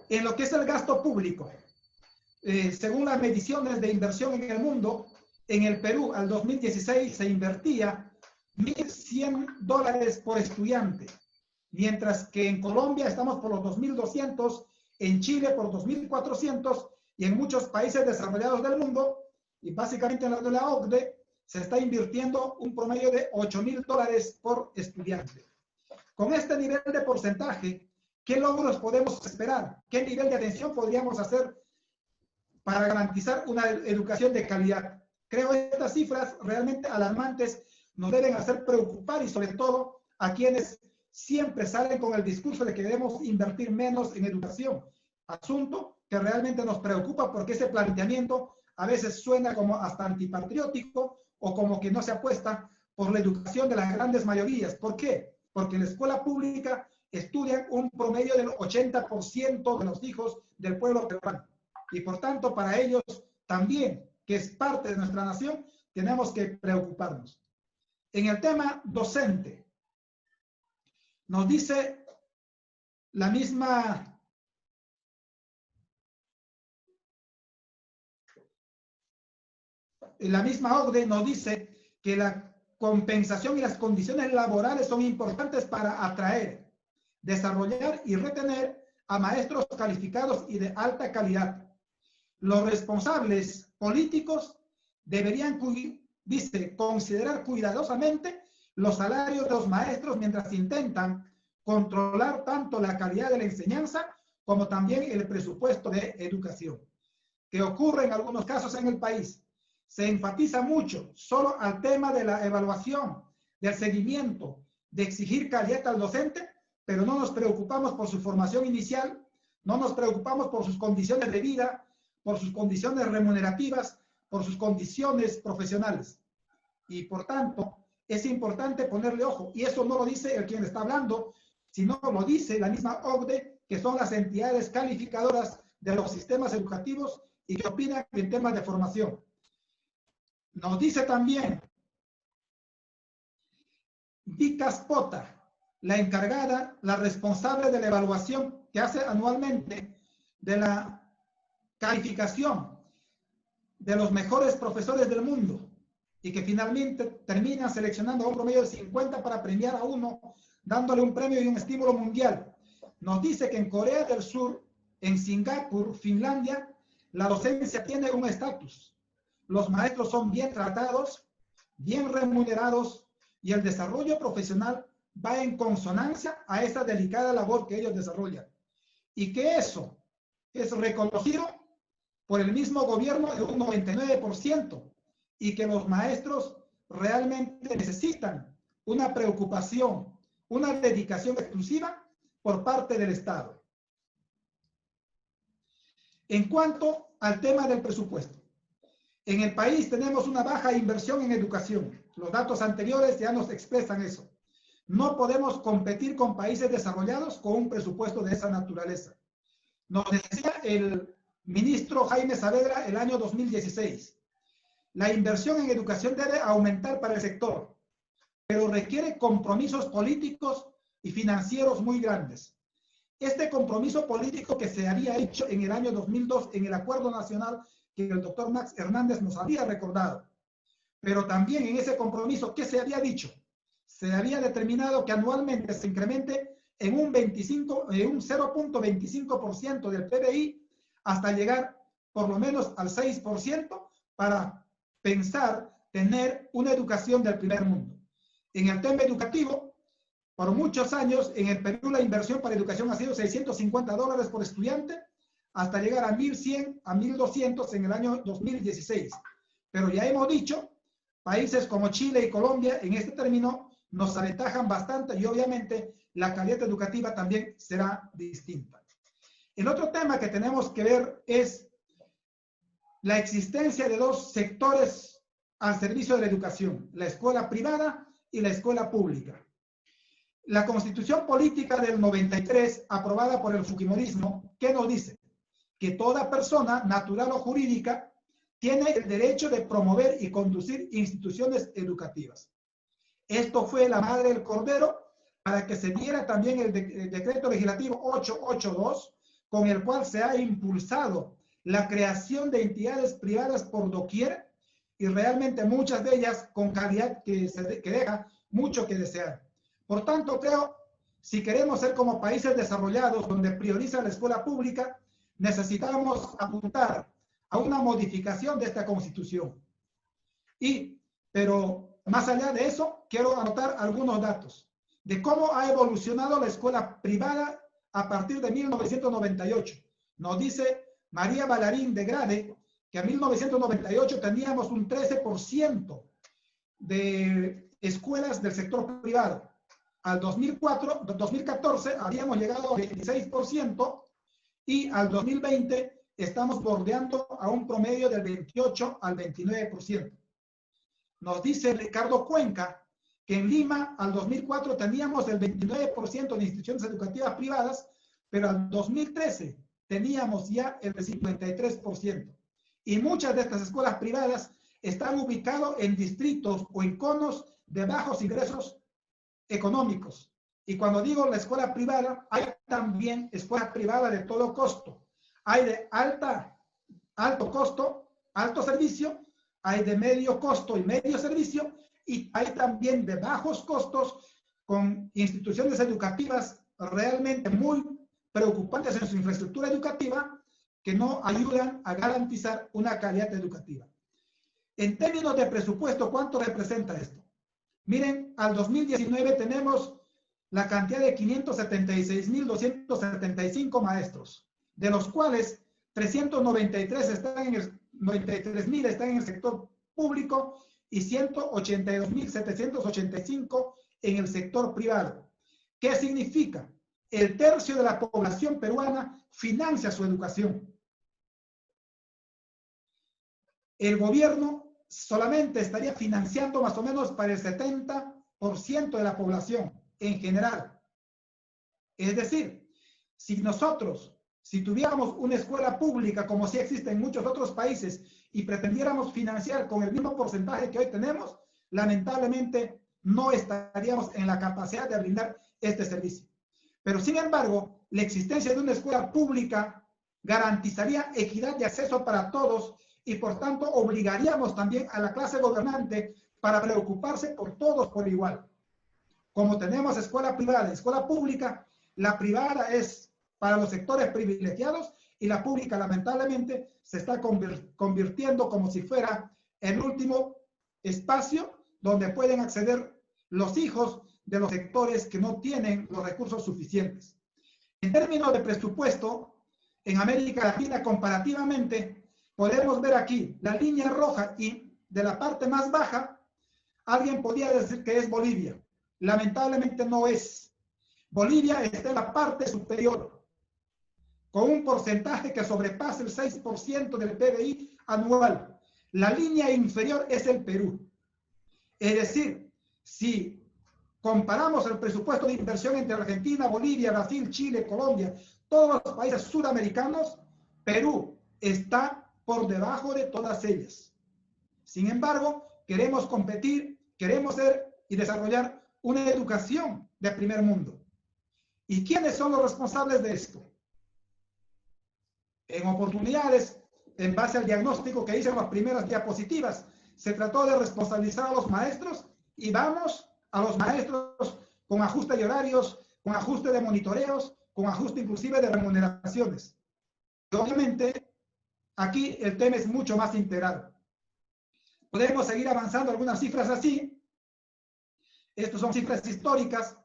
En lo que es el gasto público, según las mediciones de inversión en el mundo, en el Perú al 2016 se invertía $1.100 por estudiante, mientras que en Colombia estamos por los 2.200 en Chile por 2.400 y en muchos países desarrollados del mundo, y básicamente en la OCDE, se está invirtiendo un promedio de $8.000 por estudiante. Con este nivel de porcentaje, ¿qué logros podemos esperar? ¿Qué nivel de atención podríamos hacer para garantizar una educación de calidad? Creo que estas cifras realmente alarmantes nos deben hacer preocupar, y sobre todo a quienes siempre salen con el discurso de que debemos invertir menos en educación. Asunto que realmente nos preocupa porque ese planteamiento a veces suena como hasta antipatriótico o como que no se apuesta por la educación de las grandes mayorías. ¿Por qué? Porque en la escuela pública estudian un promedio del 80% de los hijos del pueblo peruano. Y por tanto, para ellos también, que es parte de nuestra nación, tenemos que preocuparnos. En el tema docente, nos dice la misma OCDE, nos dice que la compensación y las condiciones laborales son importantes para atraer, desarrollar y retener a maestros calificados y de alta calidad. Los responsables políticos deberían, dice, considerar cuidadosamente los salarios de los maestros mientras intentan controlar tanto la calidad de la enseñanza como también el presupuesto de educación. ¿Qué ocurre en algunos casos en el país? Se enfatiza mucho solo al tema de la evaluación, del seguimiento, de exigir calidad al docente, pero no nos preocupamos por su formación inicial, no nos preocupamos por sus condiciones de vida, por sus condiciones remunerativas, por sus condiciones profesionales. Y por tanto, es importante ponerle ojo. Y eso no lo dice el quien está hablando, sino lo dice la misma OCDE, que son las entidades calificadoras de los sistemas educativos y que opinan en temas de formación. Nos dice también Dicas Pota, la encargada, la responsable de la evaluación que hace anualmente de la calificación de los mejores profesores del mundo y que finalmente termina seleccionando a un promedio de 50 para premiar a uno, dándole un premio y un estímulo mundial. Nos dice que en Corea del Sur, en Singapur, Finlandia, la docencia tiene un estatus. Los maestros son bien tratados, bien remunerados y el desarrollo profesional va en consonancia a esa delicada labor que ellos desarrollan. Y que eso es reconocido por el mismo gobierno de un 99% y que los maestros realmente necesitan una preocupación, una dedicación exclusiva por parte del Estado. En cuanto al tema del presupuesto, en el país tenemos una baja inversión en educación. Los datos anteriores ya nos expresan eso. No podemos competir con países desarrollados con un presupuesto de esa naturaleza. Nos decía el ministro Jaime Saavedra el año 2016. La inversión en educación debe aumentar para el sector, pero requiere compromisos políticos y financieros muy grandes. Este compromiso político que se había hecho en el año 2002 en el Acuerdo Nacional que el doctor Max Hernández nos había recordado, pero también en ese compromiso, ¿qué se había dicho? Se había determinado que anualmente se incremente en un 0.25% del PBI hasta llegar por lo menos al 6% para pensar tener una educación del primer mundo. En el tema educativo, por muchos años en el Perú la inversión para educación ha sido $650 por estudiante hasta llegar a 1.100 a 1.200 en el año 2016. Pero ya hemos dicho, países como Chile y Colombia en este término nos aventajan bastante y obviamente la calidad educativa también será distinta. El otro tema que tenemos que ver es la existencia de dos sectores al servicio de la educación, la escuela privada y la escuela pública. La Constitución Política del 93, aprobada por el Fujimorismo, ¿qué nos dice? Que toda persona, natural o jurídica, tiene el derecho de promover y conducir instituciones educativas. Esto fue la madre del cordero para que se diera también el decreto legislativo 882, con el cual se ha impulsado la creación de entidades privadas por doquier y realmente muchas de ellas con calidad que deja mucho que desear. Por tanto, creo Si queremos ser como países desarrollados donde prioriza la escuela pública, necesitamos apuntar a una modificación de esta Constitución. Pero más allá de eso, quiero anotar algunos datos de cómo ha evolucionado la escuela privada a partir de 1998. Nos dice María Ballarín de Grade que en 1998 teníamos un 13% de escuelas del sector privado. Al 2014 habíamos llegado al 26% y al 2020 estamos bordeando a un promedio del 28 al 29%. Nos dice Ricardo Cuenca que en Lima al 2004 teníamos el 29% de instituciones educativas privadas, pero al 2013 teníamos ya el 53%. Y muchas de estas escuelas privadas están ubicadas en distritos o en conos de bajos ingresos económicos. Y cuando digo la escuela privada, hay también escuela privada de todo costo. Hay de alto costo, alto servicio, hay de medio costo y medio servicio, y hay también de bajos costos con instituciones educativas realmente muy preocupantes en su infraestructura educativa que no ayudan a garantizar una calidad educativa. En términos de presupuesto, ¿cuánto representa esto? Miren, al 2019 tenemos la cantidad de 576.275 maestros, de los cuales 93.000 están en el sector público y 182.785 en el sector privado. ¿Qué significa? El tercio de la población peruana financia su educación. El gobierno solamente estaría financiando más o menos para el 70% de la población en general. Es decir, si tuviéramos una escuela pública como sí existe en muchos otros países y pretendiéramos financiar con el mismo porcentaje que hoy tenemos, lamentablemente no estaríamos en la capacidad de brindar este servicio. Pero sin embargo, la existencia de una escuela pública garantizaría equidad de acceso para todos y por tanto obligaríamos también a la clase gobernante para preocuparse por todos por igual. Como tenemos escuela privada y escuela pública, la privada es para los sectores privilegiados y la pública lamentablemente se está convirtiendo como si fuera el último espacio donde pueden acceder los hijos de los sectores que no tienen los recursos suficientes. En términos de presupuesto, en América Latina comparativamente, podemos ver aquí la línea roja y de la parte más baja, alguien podría decir que es Bolivia. Lamentablemente no es. Bolivia está en la parte superior, con un porcentaje que sobrepasa el 6% del PBI anual. La línea inferior es el Perú. Es decir, si comparamos el presupuesto de inversión entre Argentina, Bolivia, Brasil, Chile, Colombia, todos los países sudamericanos, Perú está por debajo de todas ellas. Sin embargo, queremos competir, queremos ser y desarrollar una educación de primer mundo. ¿Y quiénes son los responsables de esto? En oportunidades, en base al diagnóstico que hice en las primeras diapositivas, se trató de responsabilizar a los maestros y vamos a los maestros con ajuste de horarios, con ajuste de monitoreos, con ajuste inclusive de remuneraciones. Y obviamente, aquí el tema es mucho más integral. Podemos seguir avanzando algunas cifras así. Estas son cifras históricas.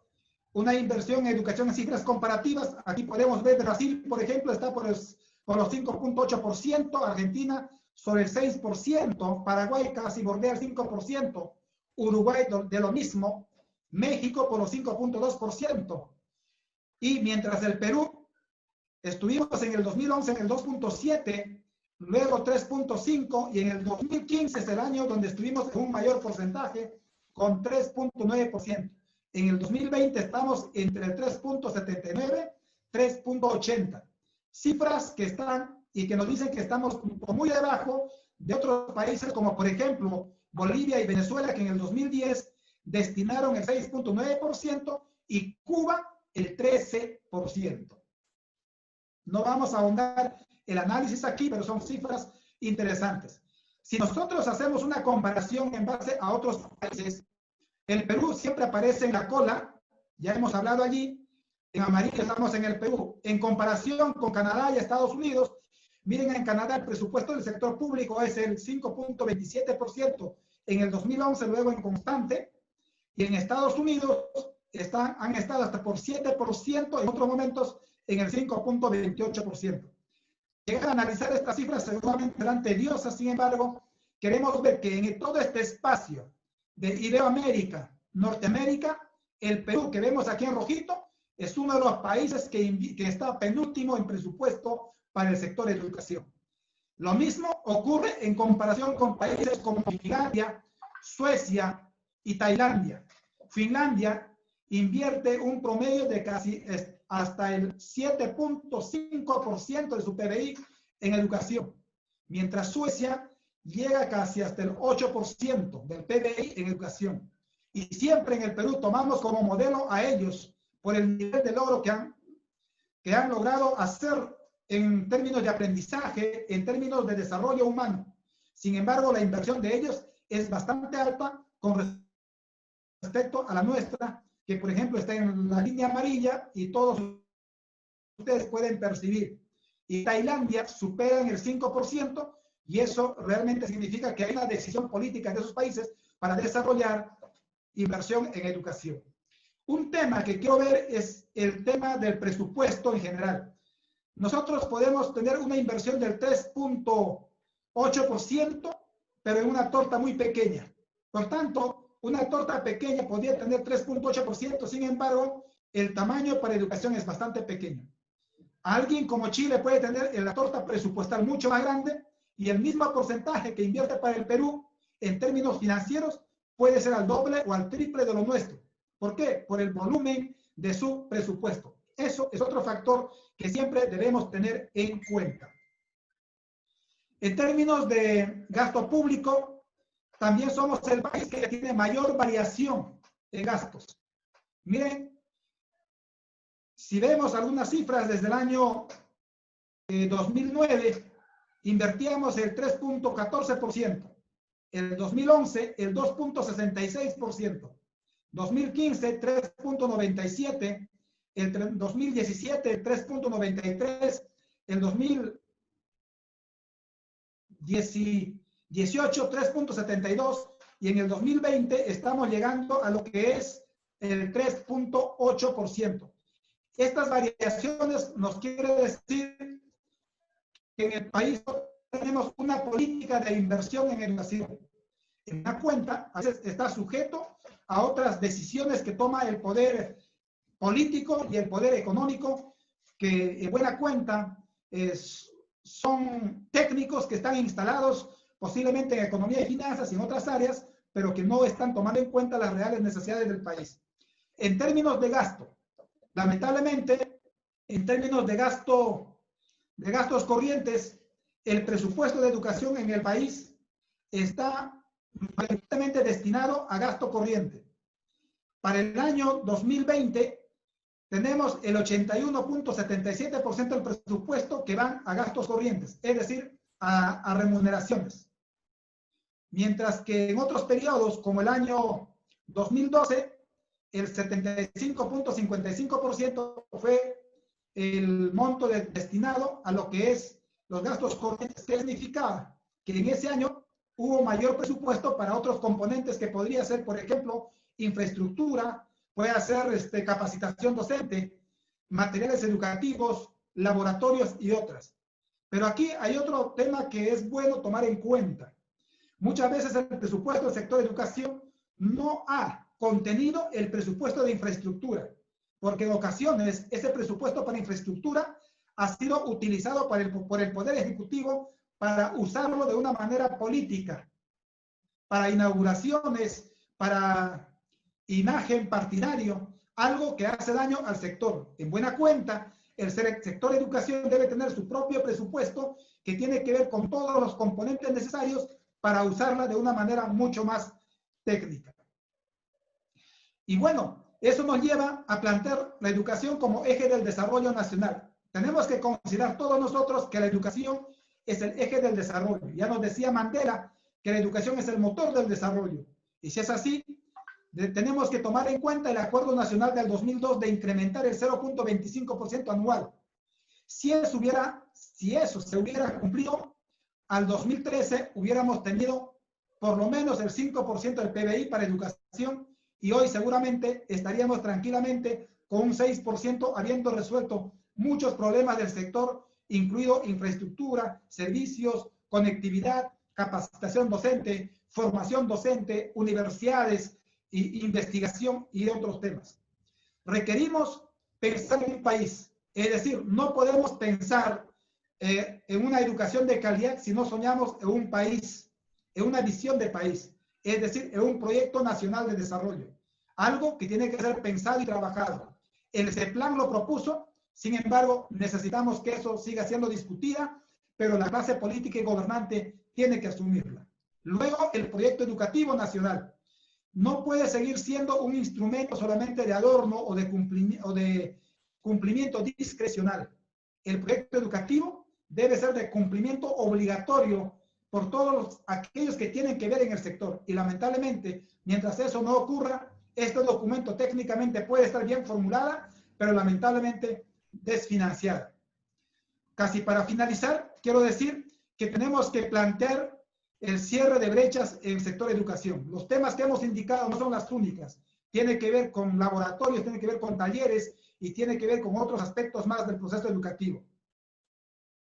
Una inversión en educación en cifras comparativas. Aquí podemos ver Brasil, por ejemplo, está por los 5.8%, Argentina sobre el 6%, Paraguay casi bordea el 5%, Uruguay de lo mismo, México por los 5.2%. Y mientras el Perú estuvimos en el 2011 en el 2.7%, luego 3.5% y en el 2015 es el año donde estuvimos en un mayor porcentaje con 3.9%. En el 2020 estamos entre el 3.79 y 3.80. Cifras que están y que nos dicen que estamos muy debajo de otros países como por ejemplo Bolivia y Venezuela, que en el 2010 destinaron el 6.9% y Cuba el 13%. No vamos a ahondar el análisis aquí, pero son cifras interesantes. Si nosotros hacemos una comparación en base a otros países, el Perú siempre aparece en la cola, ya hemos hablado allí, En amarillo estamos en el Perú. En comparación con Canadá y Estados Unidos, miren, en Canadá el presupuesto del sector público es el 5.27% en el 2011, luego en constante, y en Estados Unidos han estado hasta por 7%, en otros momentos en el 5.28%. Llegar a analizar estas cifras seguramente serán tediosas, sin embargo, queremos ver que en todo este espacio de Iberoamérica, Norteamérica, el Perú que vemos aquí en rojito es uno de los países que está penúltimo en presupuesto para el sector de educación. Lo mismo ocurre en comparación con países como Finlandia, Suecia y Tailandia. Finlandia invierte un promedio de casi hasta el 7.5% de su PBI en educación, mientras Suecia llega casi hasta el 8% del PBI en educación. Y siempre en el Perú tomamos como modelo a ellos por el nivel de logro que han logrado hacer en términos de aprendizaje, en términos de desarrollo humano. Sin embargo, la inversión de ellos es bastante alta con respecto a la nuestra, que por ejemplo está en la línea amarilla y todos ustedes pueden percibir. Y Tailandia supera en el 5%, y eso realmente significa que hay una decisión política de esos países para desarrollar inversión en educación. Un tema que quiero ver es el tema del presupuesto en general. Nosotros podemos tener una inversión del 3.8%, pero en una torta muy pequeña. Por tanto, una torta pequeña podría tener 3.8%, sin embargo, el tamaño para educación es bastante pequeño. Alguien como Chile puede tener en la torta presupuestal mucho más grande y el mismo porcentaje que invierte para el Perú en términos financieros puede ser al doble o al triple de lo nuestro. ¿Por qué? Por el volumen de su presupuesto. Eso es otro factor que siempre debemos tener en cuenta. En términos de gasto público, también somos el país que tiene mayor variación en gastos. Miren, si vemos algunas cifras desde el año 2009, invertíamos el 3.14%, el 2011 el 2.66%, 2015 3.97%, el 2017 el 3.93%, el 2018 3.72% y en el 2020 estamos llegando a lo que es el 3.8%. Estas variaciones nos quiere decir que en el país tenemos una política de inversión en educación. En una cuenta, a veces está sujeto a otras decisiones que toma el poder político y el poder económico, que en buena cuenta son técnicos que están instalados posiblemente en economía y finanzas y en otras áreas, pero que no están tomando en cuenta las reales necesidades del país. En términos de gasto, lamentablemente, en términos de gastos corrientes, el presupuesto de educación en el país está mayoritariamente destinado a gasto corriente. Para el año 2020 tenemos el 81.77% del presupuesto que van a gastos corrientes, es decir, a remuneraciones. Mientras que en otros periodos, como el año 2012, el 75.55% fue el monto destinado a lo que es los gastos corrientes, que significaba que en ese año hubo mayor presupuesto para otros componentes que podría ser, por ejemplo, infraestructura, puede ser capacitación docente, materiales educativos, laboratorios y otras. Pero aquí hay otro tema que es bueno tomar en cuenta. Muchas veces el presupuesto del sector de educación no ha contenido el presupuesto de infraestructura, porque en ocasiones ese presupuesto para infraestructura ha sido utilizado por el Poder Ejecutivo para usarlo de una manera política, para inauguraciones, para imagen partidario, algo que hace daño al sector. En buena cuenta, el sector de educación debe tener su propio presupuesto que tiene que ver con todos los componentes necesarios para usarla de una manera mucho más técnica. Y bueno, eso nos lleva a plantear la educación como eje del desarrollo nacional. Tenemos que considerar todos nosotros que la educación es el eje del desarrollo. Ya nos decía Mandela que la educación es el motor del desarrollo. Y si es así, tenemos que tomar en cuenta el Acuerdo Nacional del 2002 de incrementar el 0.25% anual. Si eso se hubiera cumplido, al 2013 hubiéramos tenido por lo menos el 5% del PBI para educación y hoy seguramente estaríamos tranquilamente con un 6% habiendo resuelto muchos problemas del sector, incluido infraestructura, servicios, conectividad, capacitación docente, formación docente, universidades, investigación y otros temas. Requerimos pensar en un país, es decir, no podemos pensar en una educación de calidad si no soñamos en un país, en una visión de país, es decir, en un proyecto nacional de desarrollo, algo que tiene que ser pensado y trabajado. Ese plan lo propuso, sin embargo, necesitamos que eso siga siendo discutida, pero la clase política y gobernante tiene que asumirla. Luego, el proyecto educativo nacional no puede seguir siendo un instrumento solamente de adorno o de cumplimiento discrecional. El proyecto educativo debe ser de cumplimiento obligatorio por todos aquellos que tienen que ver en el sector. Y lamentablemente, mientras eso no ocurra, este documento técnicamente puede estar bien formulada, pero lamentablemente desfinanciada. Casi para finalizar, quiero decir que tenemos que plantear el cierre de brechas en el sector educación. Los temas que hemos indicado no son las únicas. Tiene que ver con laboratorios, tiene que ver con talleres y tiene que ver con otros aspectos más del proceso educativo.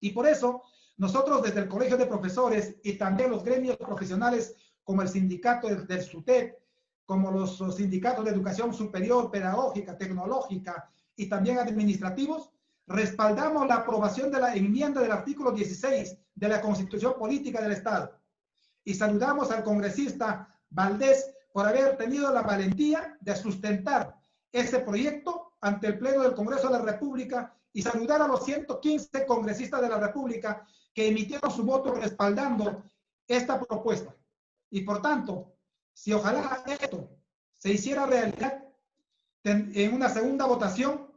Y por eso, nosotros desde el Colegio de Profesores y también los gremios profesionales como el sindicato del SUTEP, como los sindicatos de educación superior, pedagógica, tecnológica y también administrativos, respaldamos la aprobación de la enmienda del artículo 16 de la Constitución Política del Estado. Y saludamos al congresista Valdés por haber tenido la valentía de sustentar ese proyecto ante el Pleno del Congreso de la República y saludar a los 115 congresistas de la República que emitieron su voto respaldando esta propuesta. Y por tanto, si ojalá esto se hiciera realidad, en una segunda votación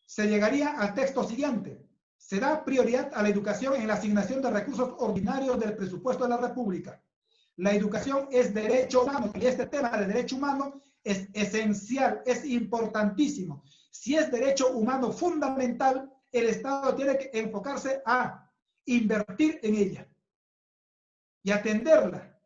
se llegaría al texto siguiente. Se da prioridad a la educación en la asignación de recursos ordinarios del presupuesto de la República. La educación es derecho humano y este tema de derecho humano es esencial, es importantísimo. Si es derecho humano fundamental, el Estado tiene que enfocarse a invertir en ella y atenderla,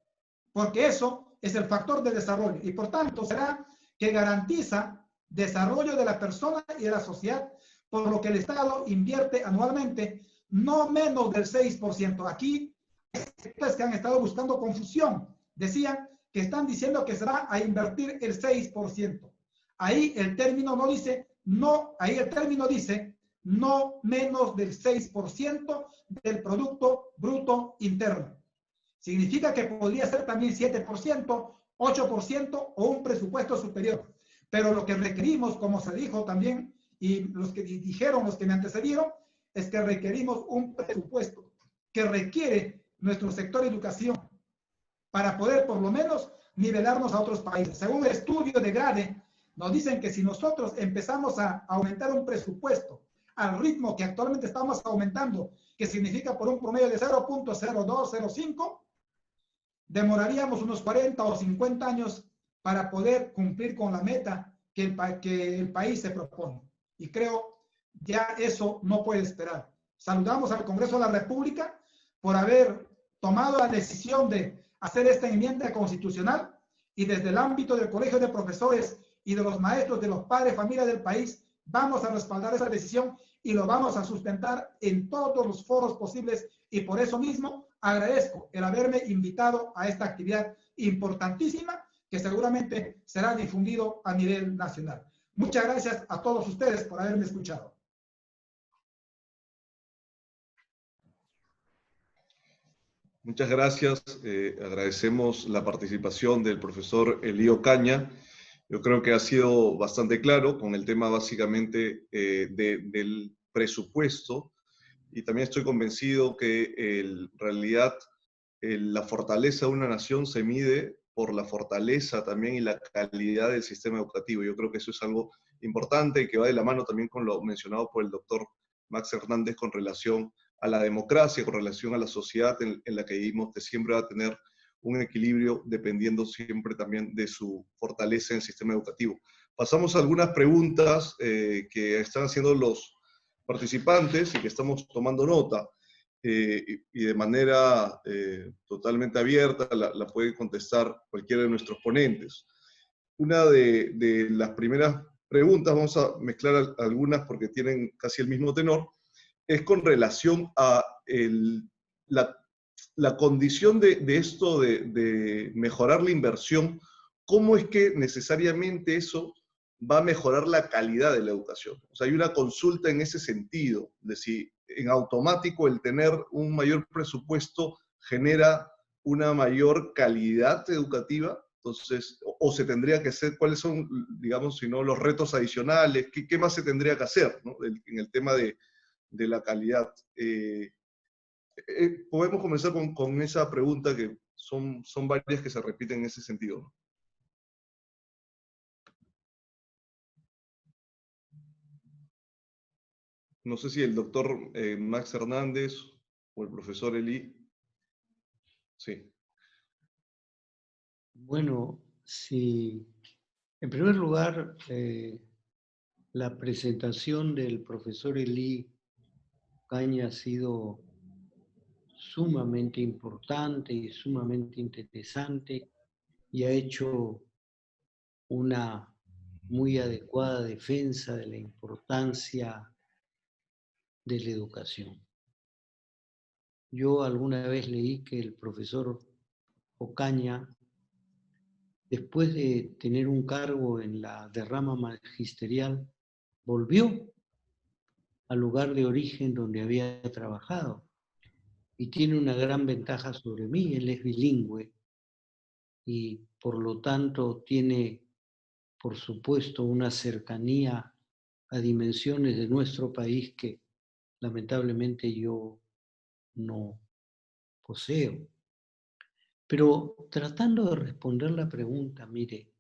porque eso es el factor de desarrollo y por tanto será que garantiza desarrollo de la persona y de la sociedad, por lo que el Estado invierte anualmente no menos del 6%. Aquí hay sectores que han estado buscando confusión. Decían que están diciendo que se va a invertir el 6%. Ahí el término no dice, no, ahí el término dice no menos del 6% del Producto Bruto Interno. Significa que podría ser también 7%, 8% o un presupuesto superior. Pero lo que requerimos, como se dijo también, y los que dijeron, los que me antecedieron, es que requerimos un presupuesto que requiere nuestro sector de educación para poder por lo menos nivelarnos a otros países. Según el estudio de Grade, nos dicen que si nosotros empezamos a aumentar un presupuesto al ritmo que actualmente estamos aumentando, que significa por un promedio de 0.0205, demoraríamos unos 40 o 50 años para poder cumplir con la meta que el país se propone. Y creo ya eso no puede esperar. Saludamos al Congreso de la República por haber tomado la decisión de hacer esta enmienda constitucional y desde el ámbito del Colegio de Profesores y de los maestros, de los padres, familia del país, vamos a respaldar esa decisión y lo vamos a sustentar en todos los foros posibles y por eso mismo agradezco el haberme invitado a esta actividad importantísima que seguramente será difundido a nivel nacional. Muchas gracias a todos ustedes por haberme escuchado. Muchas gracias. Agradecemos la participación del profesor Elío Caña. Yo creo que ha sido bastante claro con el tema básicamente del presupuesto y también estoy convencido que en realidad la fortaleza de una nación se mide por la fortaleza también y la calidad del sistema educativo. Yo creo que eso es algo importante y que va de la mano también con lo mencionado por el doctor Max Hernández con relación a la democracia, con relación a la sociedad en la que vivimos, que siempre va a tener un equilibrio dependiendo siempre también de su fortaleza en el sistema educativo. Pasamos a algunas preguntas que están haciendo los participantes y que estamos tomando nota. Y de manera totalmente abierta la puede contestar cualquiera de nuestros ponentes. Una de las primeras preguntas, vamos a mezclar algunas porque tienen casi el mismo tenor, es con relación a la condición de esto de mejorar la inversión. ¿Cómo es que necesariamente eso va a mejorar la calidad de la educación? O sea, hay una consulta en ese sentido, de si en automático el tener un mayor presupuesto genera una mayor calidad educativa. Entonces, o se tendría que hacer, ¿cuáles son, digamos, si no, los retos adicionales? ¿Qué más se tendría que hacer, ¿no? En el tema de la calidad? Podemos comenzar con esa pregunta, que son varias que se repiten en ese sentido, ¿no? No sé si el doctor Max Hernández o el profesor Eli. Sí. Bueno, sí. En primer lugar, la presentación del profesor Eli Ocaña ha sido sumamente importante y sumamente interesante y ha hecho una muy adecuada defensa de la importancia de la educación. Yo alguna vez leí que el profesor Ocaña, después de tener un cargo en la derrama magisterial, volvió al lugar de origen donde había trabajado y tiene una gran ventaja sobre mí. Él es bilingüe y por lo tanto tiene, por supuesto, una cercanía a dimensiones de nuestro país que lamentablemente yo no poseo. Pero tratando de responder la pregunta, mire,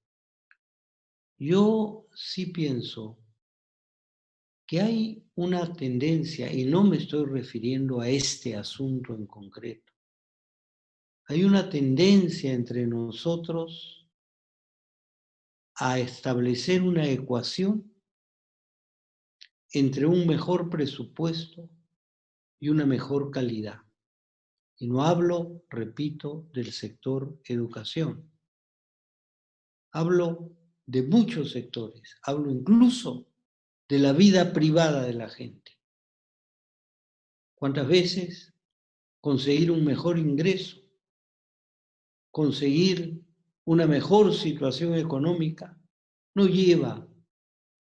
yo sí pienso que hay una tendencia, y no me estoy refiriendo a este asunto en concreto, hay una tendencia entre nosotros a establecer una ecuación entre un mejor presupuesto y una mejor calidad. Y no hablo, repito, del sector educación. Hablo de muchos sectores, hablo incluso de la vida privada de la gente. ¿Cuántas veces conseguir un mejor ingreso, conseguir una mejor situación económica, no lleva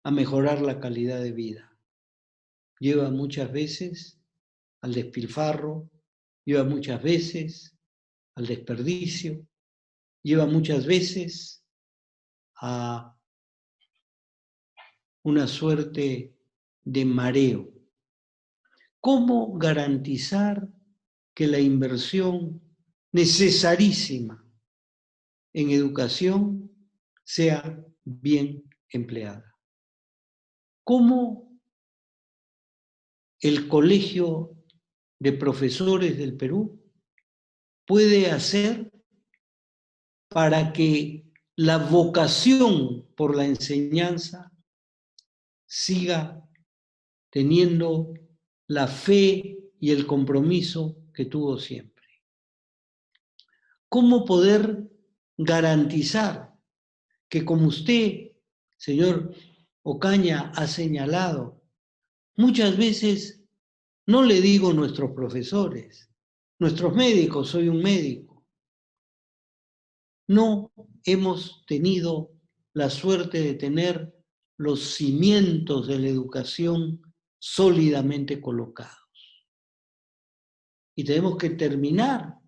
a mejorar la calidad de vida? Lleva muchas veces al despilfarro, lleva muchas veces al desperdicio, lleva muchas veces a una suerte de mareo. ¿Cómo garantizar que la inversión necesarísima en educación sea bien empleada? ¿Cómo el Colegio de Profesores del Perú puede hacer para que la vocación por la enseñanza siga teniendo la fe y el compromiso que tuvo siempre? ¿Cómo poder garantizar que, como usted, señor Ocaña, ha señalado, muchas veces, no le digo nuestros profesores, nuestros médicos, soy un médico, no hemos tenido la suerte de tener los cimientos de la educación sólidamente colocados? Y tenemos que terminar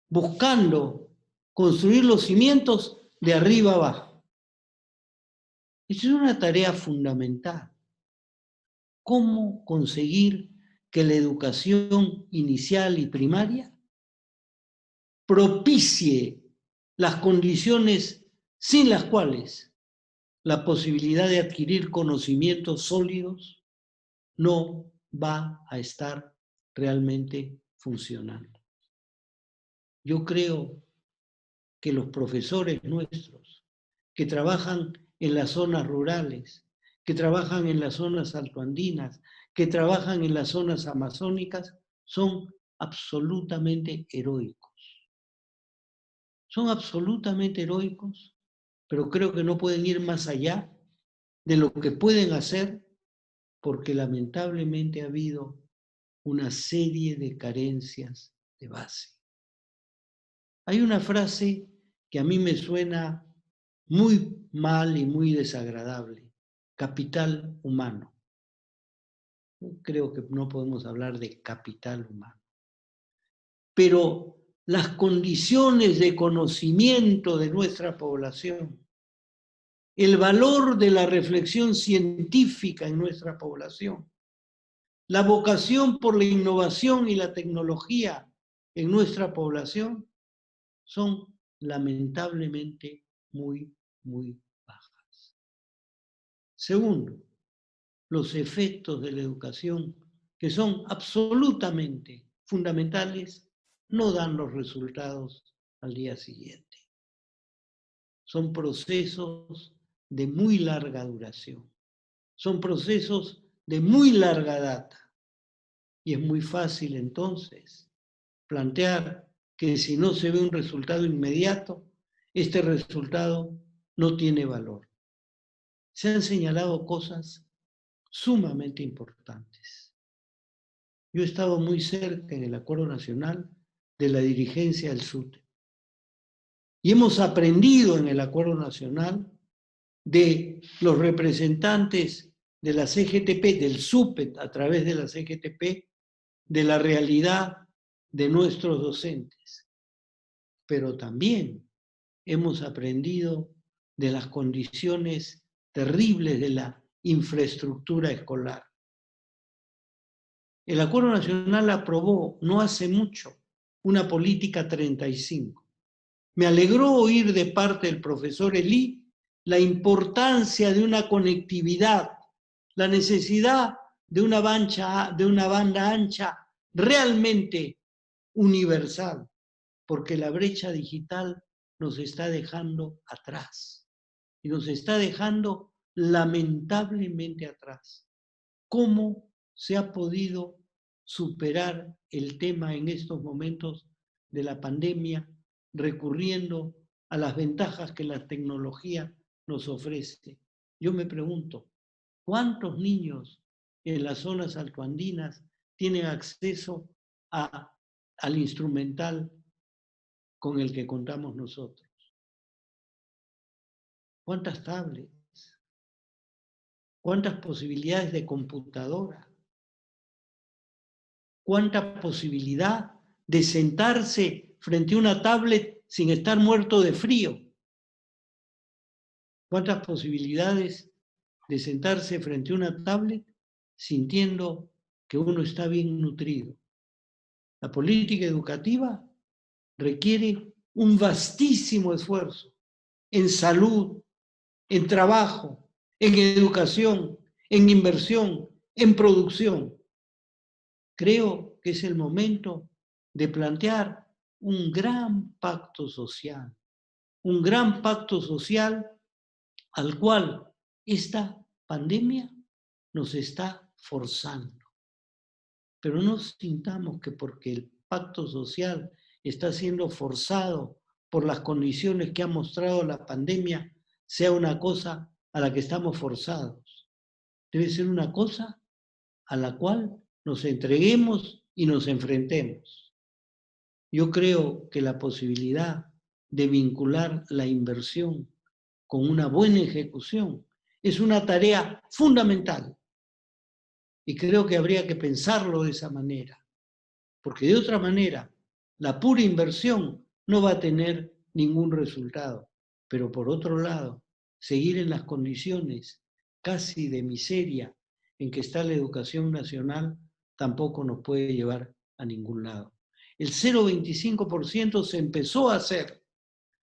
buscando construir los cimientos de arriba abajo. Esa es una tarea fundamental. ¿Cómo conseguir que la educación inicial y primaria propicie las condiciones sin las cuales la posibilidad de adquirir conocimientos sólidos no va a estar realmente funcionando? Yo creo que los profesores nuestros, que trabajan en las zonas rurales, que trabajan en las zonas altoandinas, que trabajan en las zonas amazónicas, son absolutamente heroicos. Son absolutamente heroicos, pero creo que no pueden ir más allá de lo que pueden hacer, porque lamentablemente ha habido una serie de carencias de base. Hay una frase que a mí me suena muy mal y muy desagradable: capital humano. Creo que no podemos hablar de capital humano. Pero las condiciones de conocimiento de nuestra población, el valor de la reflexión científica en nuestra población, la vocación por la innovación y la tecnología en nuestra población son lamentablemente muy, muy bajas. Segundo, los efectos de la educación, que son absolutamente fundamentales, no dan los resultados al día siguiente. Son procesos de muy larga duración. Son procesos de muy larga data. Y es muy fácil entonces plantear que si no se ve un resultado inmediato, este resultado no tiene valor. Se han señalado cosas sumamente importantes. Yo he estado muy cerca en el Acuerdo Nacional de la dirigencia del SUTE. Y hemos aprendido en el Acuerdo Nacional de los representantes de la CGTP, del SUPET a través de la CGTP, de la realidad de nuestros docentes. Pero también hemos aprendido de las condiciones terribles de la infraestructura escolar. El Acuerdo Nacional aprobó no hace mucho una política 35. Me alegró oír de parte del profesor Elí la importancia de una conectividad, la necesidad de una banda ancha realmente universal, porque la brecha digital nos está dejando atrás y nos está dejando lamentablemente atrás. ¿Cómo se ha podido superar el tema en estos momentos de la pandemia recurriendo a las ventajas que la tecnología nos ofrece? Yo me pregunto, ¿cuántos niños en las zonas altoandinas tienen acceso al instrumental con el que contamos nosotros? ¿Cuántas tablets? ¿Cuántas posibilidades de computadora? ¿Cuánta posibilidad de sentarse frente a una tablet sin estar muerto de frío? ¿Cuántas posibilidades de sentarse frente a una tablet sintiendo que uno está bien nutrido? La política educativa requiere un vastísimo esfuerzo en salud, en trabajo, en educación, en inversión, en producción. Creo que es el momento de plantear un gran pacto social al cual esta pandemia nos está forzando. Pero no sintamos que porque el pacto social está siendo forzado por las condiciones que ha mostrado la pandemia, sea una cosa a la que estamos forzados. Debe ser una cosa a la cual nos entreguemos y nos enfrentemos. Yo creo que la posibilidad de vincular la inversión con una buena ejecución es una tarea fundamental. Y creo que habría que pensarlo de esa manera, porque de otra manera la pura inversión no va a tener ningún resultado. Pero por otro lado, seguir en las condiciones casi de miseria en que está la educación nacional tampoco nos puede llevar a ningún lado. El 0,25% se empezó a hacer,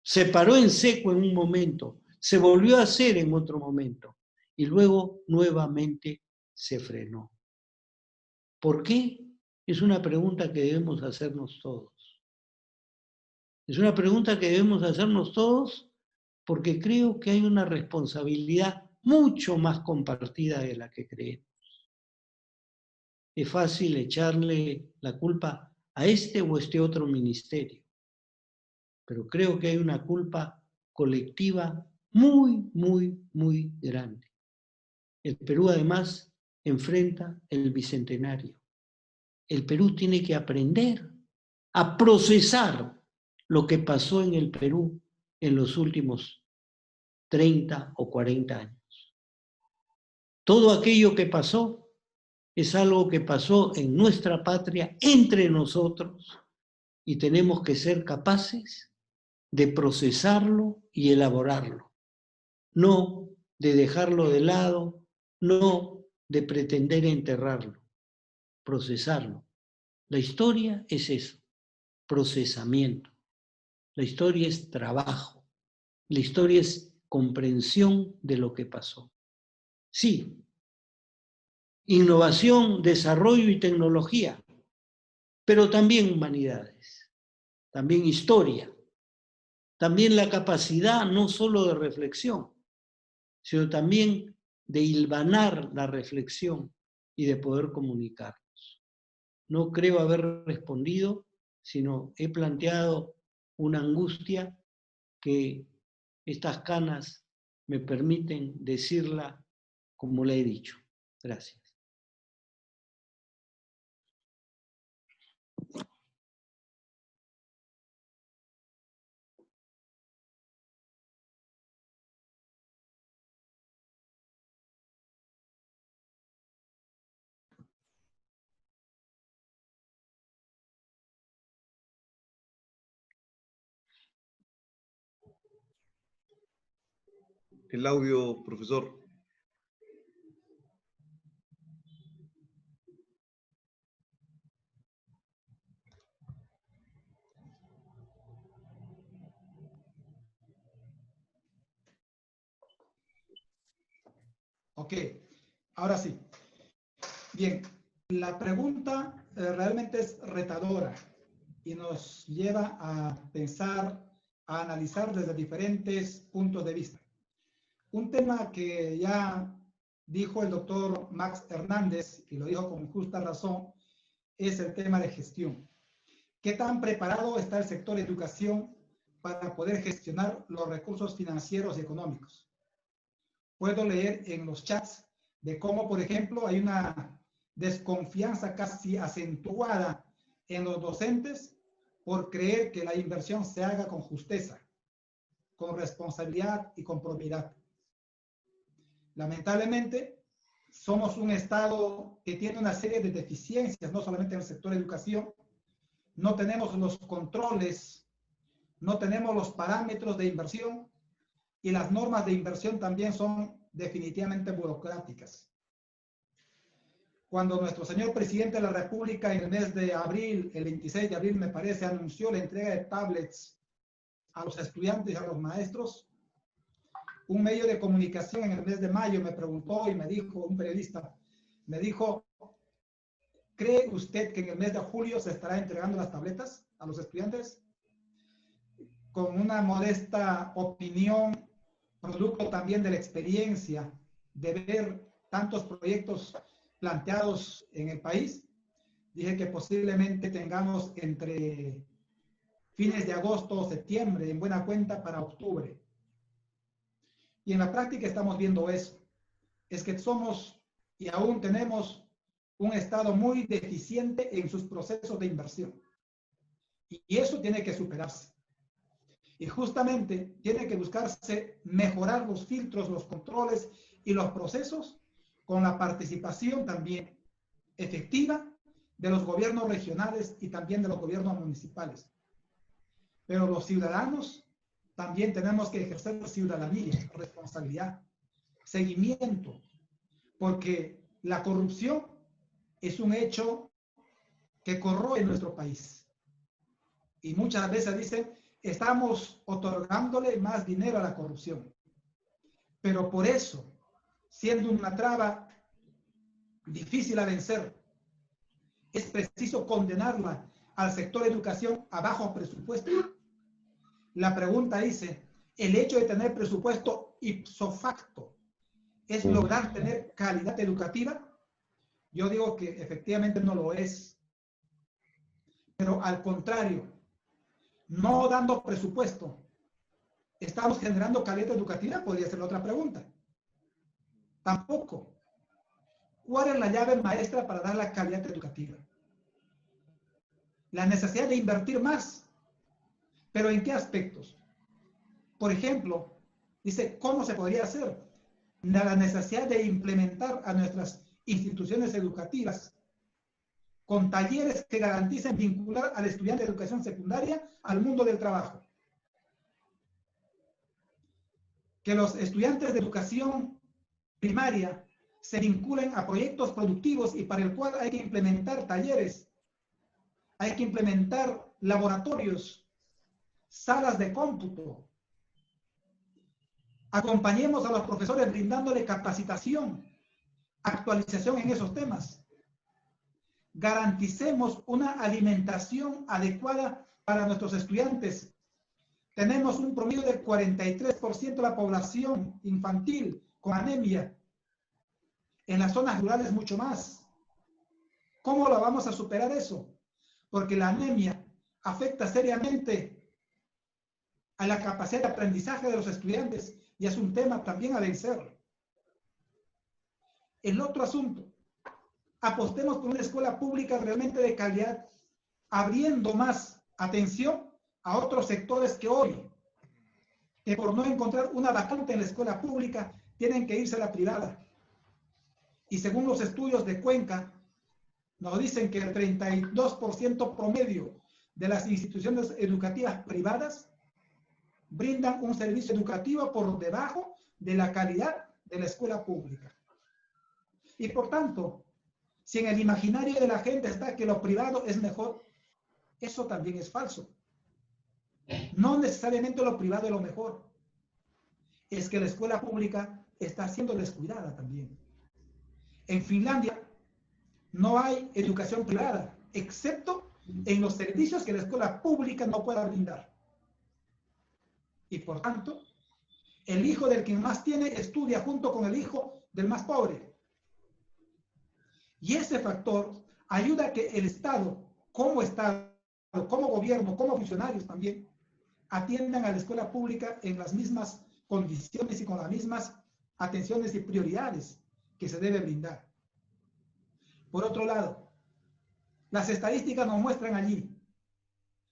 se paró en seco en un momento, se volvió a hacer en otro momento y luego nuevamente se frenó. ¿Por qué? Es una pregunta que debemos hacernos todos. Es una pregunta que debemos hacernos todos porque creo que hay una responsabilidad mucho más compartida de la que creemos. Es fácil echarle la culpa a este o este otro ministerio, pero creo que hay una culpa colectiva muy, muy, muy grande. El Perú además enfrenta el bicentenario. El Perú tiene que aprender a procesar lo que pasó en el Perú en los últimos 30 o 40 años. Todo aquello que pasó es algo que pasó en nuestra patria, entre nosotros, y tenemos que ser capaces de procesarlo y elaborarlo, no de dejarlo de lado, no de pretender enterrarlo, procesarlo. La historia es eso, procesamiento. La historia es trabajo. La historia es comprensión de lo que pasó. Sí, innovación, desarrollo y tecnología, pero también humanidades, también historia, también la capacidad no solo de reflexión, sino también de hilvanar la reflexión y de poder comunicarnos. No creo haber respondido, sino he planteado una angustia que estas canas me permiten decirla como la he dicho. Gracias. El audio, profesor. Ok, ahora sí. Bien, la pregunta realmente es retadora y nos lleva a pensar, a analizar desde diferentes puntos de vista. Un tema que ya dijo el doctor Max Hernández, y lo dijo con justa razón, es el tema de gestión. ¿Qué tan preparado está el sector educación para poder gestionar los recursos financieros y económicos? Puedo leer en los chats de cómo, por ejemplo, hay una desconfianza casi acentuada en los docentes por creer que la inversión se haga con justeza, con responsabilidad y con probidad. Lamentablemente, somos un Estado que tiene una serie de deficiencias, no solamente en el sector educación. No tenemos los controles, no tenemos los parámetros de inversión y las normas de inversión también son definitivamente burocráticas. Cuando nuestro señor presidente de la República en el mes de abril, el 26 de abril me parece, anunció la entrega de tablets a los estudiantes y a los maestros, un medio de comunicación en el mes de mayo me preguntó y me dijo, un periodista, me dijo, ¿cree usted que en el mes de julio se estará entregando las tabletas a los estudiantes? Con una modesta opinión, producto también de la experiencia de ver tantos proyectos planteados en el país, dije que posiblemente tengamos entre fines de agosto o septiembre, en buena cuenta para octubre. Y en la práctica estamos viendo eso. Es que somos y aún tenemos un Estado muy deficiente en sus procesos de inversión. Y eso tiene que superarse. Y justamente tiene que buscarse mejorar los filtros, los controles y los procesos con la participación también efectiva de los gobiernos regionales y también de los gobiernos municipales. Pero los ciudadanos también tenemos que ejercer ciudadanía, responsabilidad, seguimiento, porque la corrupción es un hecho que corroe nuestro país. Y muchas veces dicen, estamos otorgándole más dinero a la corrupción. Pero por eso, siendo una traba difícil a vencer, es preciso condenarla al sector educación a bajo presupuesto La pregunta dice, ¿el hecho de tener presupuesto ipso facto es lograr tener calidad educativa? Yo digo que efectivamente no lo es. Pero al contrario, no dando presupuesto, ¿estamos generando calidad educativa? Podría ser la otra pregunta. Tampoco. ¿Cuál es la llave maestra para dar la calidad educativa? La necesidad de invertir más. ¿Pero en qué aspectos? Por ejemplo, dice, ¿cómo se podría hacer? La necesidad de implementar a nuestras instituciones educativas con talleres que garanticen vincular al estudiante de educación secundaria al mundo del trabajo. Que los estudiantes de educación primaria se vinculen a proyectos productivos y para el cual hay que implementar talleres, hay que implementar laboratorios, salas de cómputo. Acompañemos a los profesores brindándole capacitación, actualización en esos temas. Garanticemos una alimentación adecuada para nuestros estudiantes. Tenemos un promedio del 43% de la población infantil con anemia. En las zonas rurales mucho más. ¿Cómo lo vamos a superar eso? Porque la anemia afecta seriamente a la capacidad de aprendizaje de los estudiantes y es un tema también a vencer. El otro asunto, apostemos por una escuela pública realmente de calidad, abriendo más atención a otros sectores que hoy, que por no encontrar una vacante en la escuela pública, tienen que irse a la privada. Y según los estudios de Cuenca, nos dicen que el 32% promedio de las instituciones educativas privadas brindan un servicio educativo por debajo de la calidad de la escuela pública. Y por tanto, si en el imaginario de la gente está que lo privado es mejor, eso también es falso. No necesariamente lo privado es lo mejor. Es que la escuela pública está siendo descuidada también. En Finlandia no hay educación privada, excepto en los servicios que la escuela pública no pueda brindar. Y por tanto, el hijo del que más tiene estudia junto con el hijo del más pobre. Y ese factor ayuda a que el Estado, como gobierno, como funcionarios también, atiendan a la escuela pública en las mismas condiciones y con las mismas atenciones y prioridades que se debe brindar. Por otro lado, las estadísticas nos muestran allí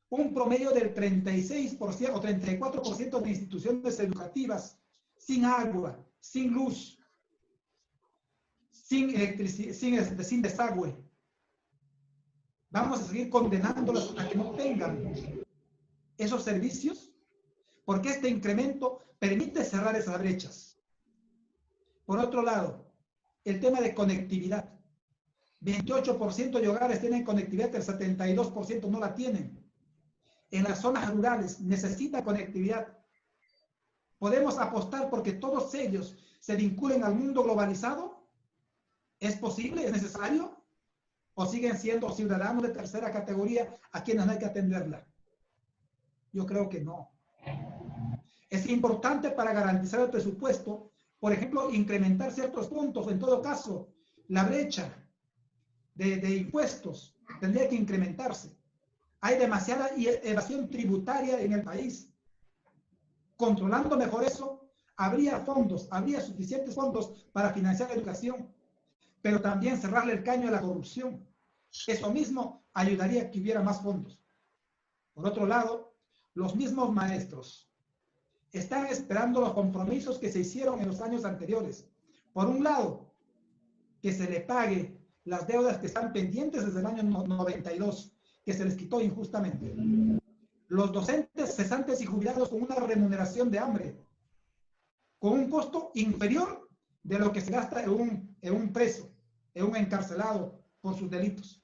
un promedio del 36% o 34% de instituciones educativas sin agua, sin luz, sin electricidad, sin desagüe. Vamos a seguir condenándolas a que no tengan esos servicios, porque este incremento permite cerrar esas brechas. Por otro lado, el tema de conectividad. 28% de hogares tienen conectividad, el 72% no la tienen. En las zonas rurales necesita conectividad. ¿Podemos apostar porque todos ellos se vinculen al mundo globalizado? ¿Es posible? ¿Es necesario? ¿O siguen siendo ciudadanos de tercera categoría a quienes no hay que atenderla? Yo creo que no. Es importante para garantizar el presupuesto, por ejemplo, incrementar ciertos puntos. En todo caso, la brecha de impuestos tendría que incrementarse. Hay demasiada evasión tributaria en el país. Controlando mejor eso, habría suficientes fondos para financiar la educación, pero también cerrarle el caño a la corrupción. Eso mismo ayudaría a que hubiera más fondos. Por otro lado, los mismos maestros están esperando los compromisos que se hicieron en los años anteriores. Por un lado, que se le pague las deudas que están pendientes desde el año 92, que se les quitó injustamente. Los docentes cesantes y jubilados con una remuneración de hambre, con un costo inferior de lo que se gasta en un preso, en un encarcelado por sus delitos.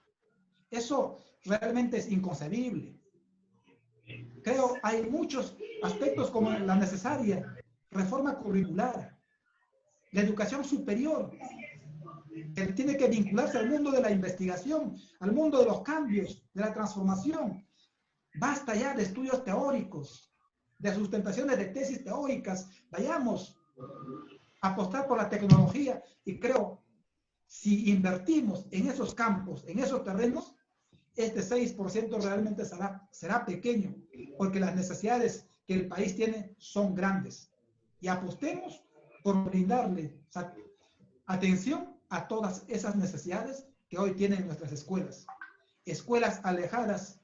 Eso realmente es inconcebible. Creo hay muchos aspectos como la necesaria reforma curricular, la educación superior, que tiene que vincularse al mundo de la investigación, al mundo de los cambios, de la transformación. Basta ya de estudios teóricos. de sustentaciones de tesis teóricas, vayamos a apostar por la tecnología y creo, si invertimos en esos campos, en esos terrenos, este 6% realmente será pequeño, porque las necesidades que el país tiene son grandes. Y apostemos por brindarle atención a todas esas necesidades que hoy tienen nuestras escuelas. Escuelas alejadas,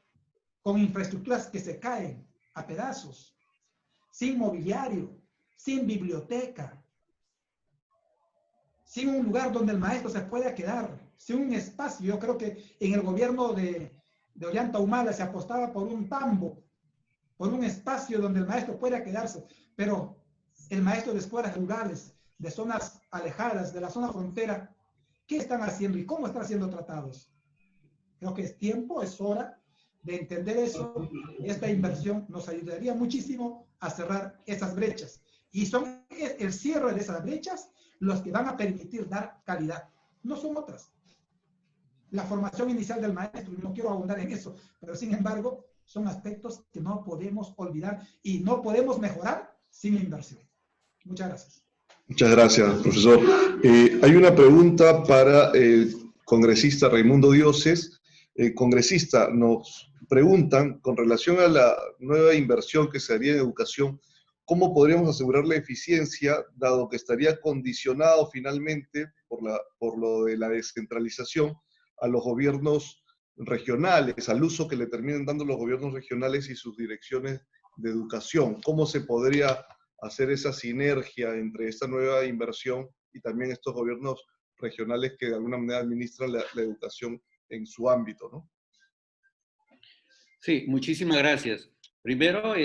con infraestructuras que se caen a pedazos, sin mobiliario, sin biblioteca, sin un lugar donde el maestro se pueda quedar, sin un espacio. Yo creo que en el gobierno de Ollanta Humala se apostaba por un tambo, por un espacio donde el maestro pueda quedarse, pero el maestro de escuelas rurales, de zonas alejadas, de la zona frontera, ¿qué están haciendo y cómo están siendo tratados? Creo que es tiempo, es hora de entender eso. Esta inversión nos ayudaría muchísimo a cerrar esas brechas. Y son el cierre de esas brechas los que van a permitir dar calidad. No son otras. La formación inicial del maestro, no quiero abundar en eso, pero sin embargo, son aspectos que no podemos olvidar y no podemos mejorar sin inversión. Muchas gracias. Muchas gracias, profesor. Hay una pregunta para el congresista Raimundo Dioses. Congresista, nos preguntan, con relación a la nueva inversión que se haría en educación, ¿cómo podríamos asegurar la eficiencia, dado que estaría condicionado finalmente por lo de la descentralización a los gobiernos regionales, al uso que le terminen dando los gobiernos regionales y sus direcciones de educación? ¿Cómo se podría hacer esa sinergia entre esta nueva inversión y también estos gobiernos regionales que de alguna manera administran la educación en su ámbito, ¿no? Sí, muchísimas gracias. Primero,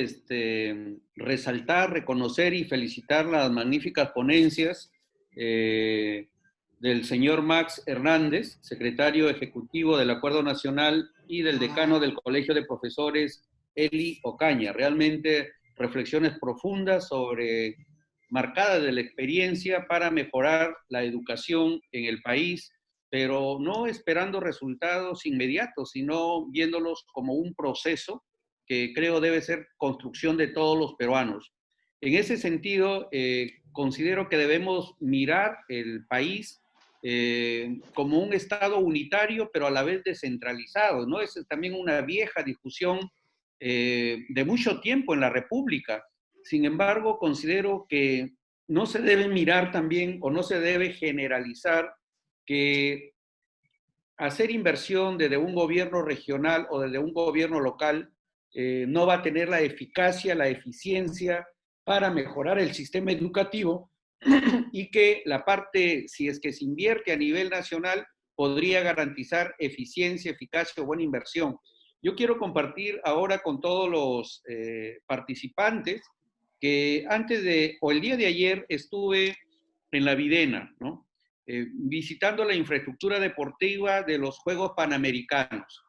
resaltar, reconocer y felicitar las magníficas ponencias del señor Max Hernández, secretario ejecutivo del Acuerdo Nacional, y del decano del Colegio de Profesores, Eli Ocaña. Realmente reflexiones profundas marcadas de la experiencia para mejorar la educación en el país, pero no esperando resultados inmediatos, sino viéndolos como un proceso que creo debe ser construcción de todos los peruanos. En ese sentido, considero que debemos mirar el país como un Estado unitario, pero a la vez descentralizado, ¿no? Es también una vieja discusión de mucho tiempo en la República. Sin embargo, considero que no se debe mirar también, o no se debe generalizar, que hacer inversión desde un gobierno regional o desde un gobierno local no va a tener la eficacia, la eficiencia para mejorar el sistema educativo, y que la parte, si es que se invierte a nivel nacional, podría garantizar eficiencia, eficacia o buena inversión. Yo quiero compartir ahora con todos los participantes que el día de ayer estuve en la Videna, ¿no? Visitando la infraestructura deportiva de los Juegos Panamericanos.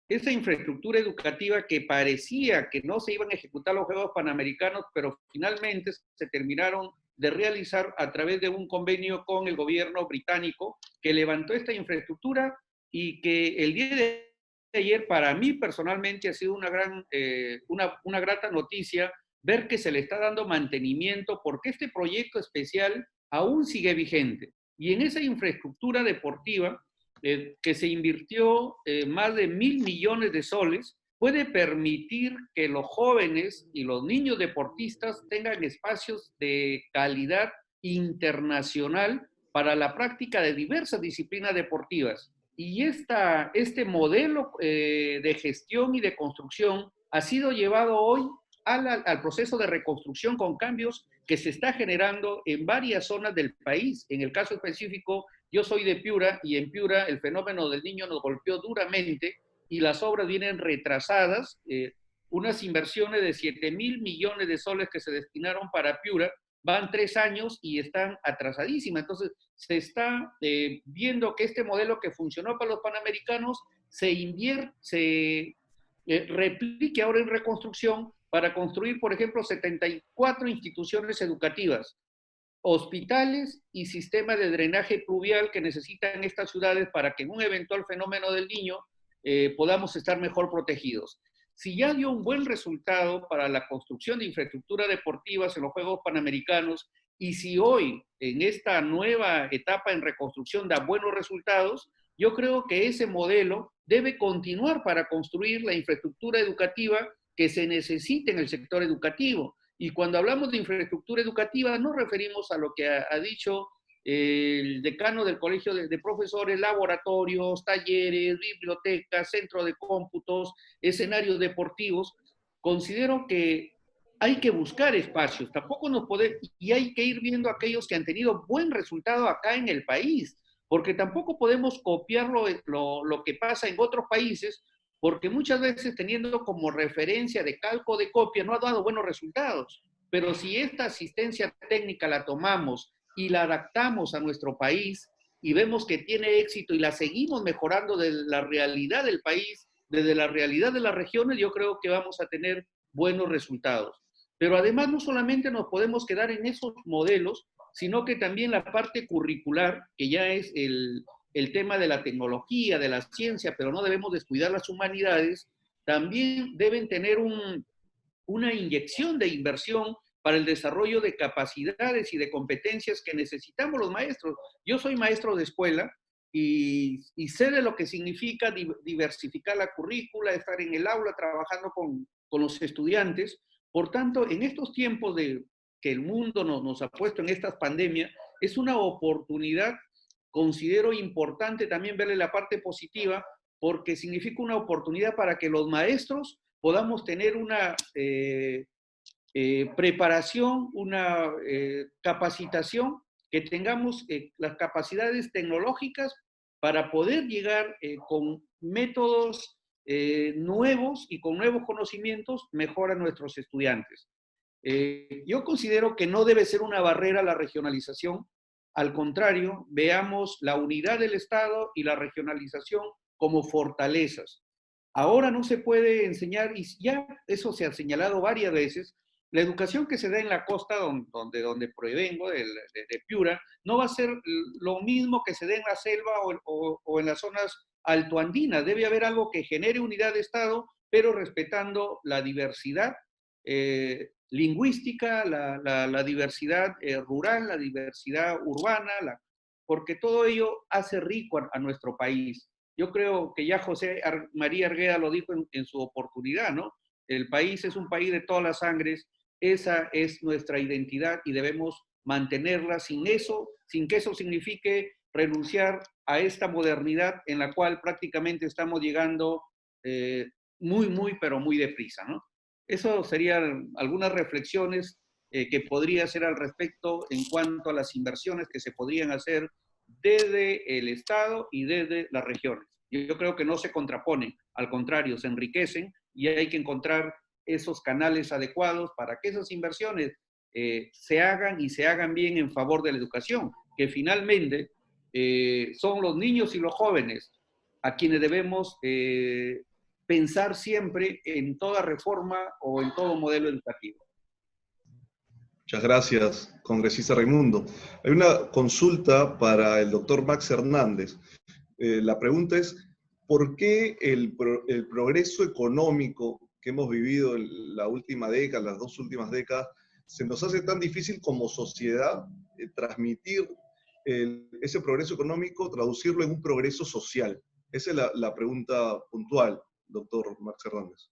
Esa infraestructura educativa que parecía que no se iban a ejecutar los Juegos Panamericanos, pero finalmente se terminaron de realizar a través de un convenio con el gobierno británico, que levantó esta infraestructura, y que el día de ayer para mí personalmente ha sido una grata noticia ver que se le está dando mantenimiento, porque este proyecto especial aún sigue vigente. Y en esa infraestructura deportiva que se invirtió más de 1.000 millones de soles, puede permitir que los jóvenes y los niños deportistas tengan espacios de calidad internacional para la práctica de diversas disciplinas deportivas. Y este modelo de gestión y de construcción ha sido llevado hoy al proceso de reconstrucción, con cambios que se está generando en varias zonas del país. En el caso específico, yo soy de Piura, y en Piura el fenómeno del Niño nos golpeó duramente y las obras vienen retrasadas. Unas inversiones de 7.000 millones de soles que se destinaron para Piura van 3 años y están atrasadísimas. Entonces, se está viendo que este modelo que funcionó para los panamericanos se replique ahora en reconstrucción para construir, por ejemplo, 74 instituciones educativas, hospitales y sistemas de drenaje pluvial que necesitan estas ciudades para que en un eventual fenómeno del Niño podamos estar mejor protegidos. si ya dio un buen resultado para la construcción de infraestructura deportiva en los Juegos Panamericanos, y si hoy, en esta nueva etapa en reconstrucción, da buenos resultados, yo creo que ese modelo debe continuar para construir la infraestructura educativa que se necesita en el sector educativo. Y cuando hablamos de infraestructura educativa, nos referimos a lo que ha dicho el decano del Colegio de Profesores: laboratorios, talleres, bibliotecas, centro de cómputos, escenarios deportivos. Considero que hay que buscar espacios, tampoco nos podemos, y hay que ir viendo aquellos que han tenido buen resultado acá en el país, porque tampoco podemos copiar lo que pasa en otros países, porque muchas veces teniendo como referencia de calco de copia no ha dado buenos resultados. Pero si esta asistencia técnica la tomamos y la adaptamos a nuestro país y vemos que tiene éxito y la seguimos mejorando de la realidad del país, desde la realidad de las regiones, yo creo que vamos a tener buenos resultados. Pero además no solamente nos podemos quedar en esos modelos, sino que también la parte curricular, que ya es el tema de la tecnología, de la ciencia, pero no debemos descuidar las humanidades, también deben tener una inyección de inversión para el desarrollo de capacidades y de competencias que necesitamos los maestros. Yo soy maestro de escuela y sé de lo que significa diversificar la currícula, estar en el aula trabajando con los estudiantes. Por tanto, en estos tiempos que el mundo nos ha puesto en estas pandemias, es una oportunidad, considero importante también verle la parte positiva, porque significa una oportunidad para que los maestros podamos tener una preparación, una capacitación, que tengamos las capacidades tecnológicas para poder llegar con métodos nuevos y con nuevos conocimientos mejor a nuestros estudiantes. Yo considero que no debe ser una barrera la regionalización, al contrario, veamos la unidad del Estado y la regionalización como fortalezas. Ahora no se puede enseñar, y ya eso se ha señalado varias veces, la educación que se da en la costa donde provengo, de Piura, no va a ser lo mismo que se dé en la selva o en las zonas altoandinas. Debe haber algo que genere unidad de Estado, pero respetando la diversidad lingüística, la diversidad rural, la diversidad urbana, porque todo ello hace rico a nuestro país. Yo creo que ya José María Argueda lo dijo en su oportunidad, ¿no? El país es un país de todas las sangres, esa es nuestra identidad y debemos mantenerla sin que eso signifique renunciar a esta modernidad en la cual prácticamente estamos llegando pero muy deprisa, ¿no? Eso serían algunas reflexiones que podría hacer al respecto en cuanto a las inversiones que se podrían hacer desde el Estado y desde las regiones. Yo creo que no se contraponen, al contrario, se enriquecen y hay que encontrar esos canales adecuados para que esas inversiones se hagan y se hagan bien en favor de la educación, que finalmente son los niños y los jóvenes a quienes debemos pensar siempre en toda reforma o en todo modelo educativo. Muchas gracias, congresista Raimundo. Hay una consulta para el doctor Max Hernández. La pregunta es, ¿por qué el progreso económico que hemos vivido en la última década, las 2 últimas décadas, se nos hace tan difícil como sociedad transmitir ese progreso económico, traducirlo en un progreso social? Esa es la pregunta puntual, doctor Max Hernández.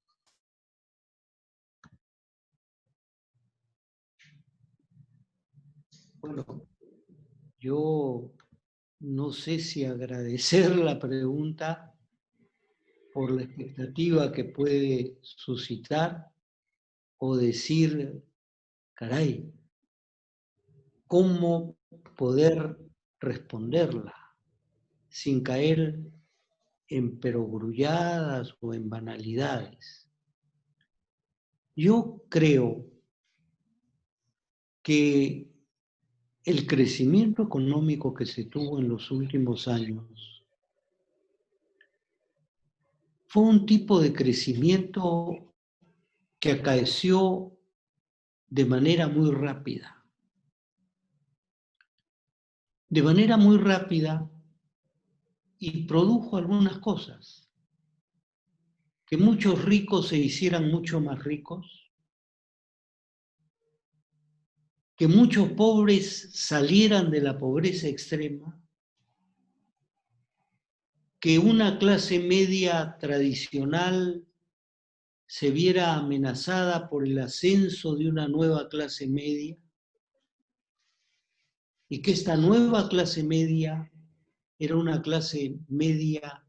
Bueno, yo no sé si agradecer la pregunta por la expectativa que puede suscitar o decir, caray, ¿cómo poder responderla sin caer en perogrulladas o en banalidades? Yo creo que el crecimiento económico que se tuvo en los últimos años fue un tipo de crecimiento que acaeció de manera muy rápida. De manera muy rápida y produjo algunas cosas. que muchos ricos se hicieran mucho más ricos, que muchos pobres salieran de la pobreza extrema, que una clase media tradicional se viera amenazada por el ascenso de una nueva clase media, y que esta nueva clase media era una clase media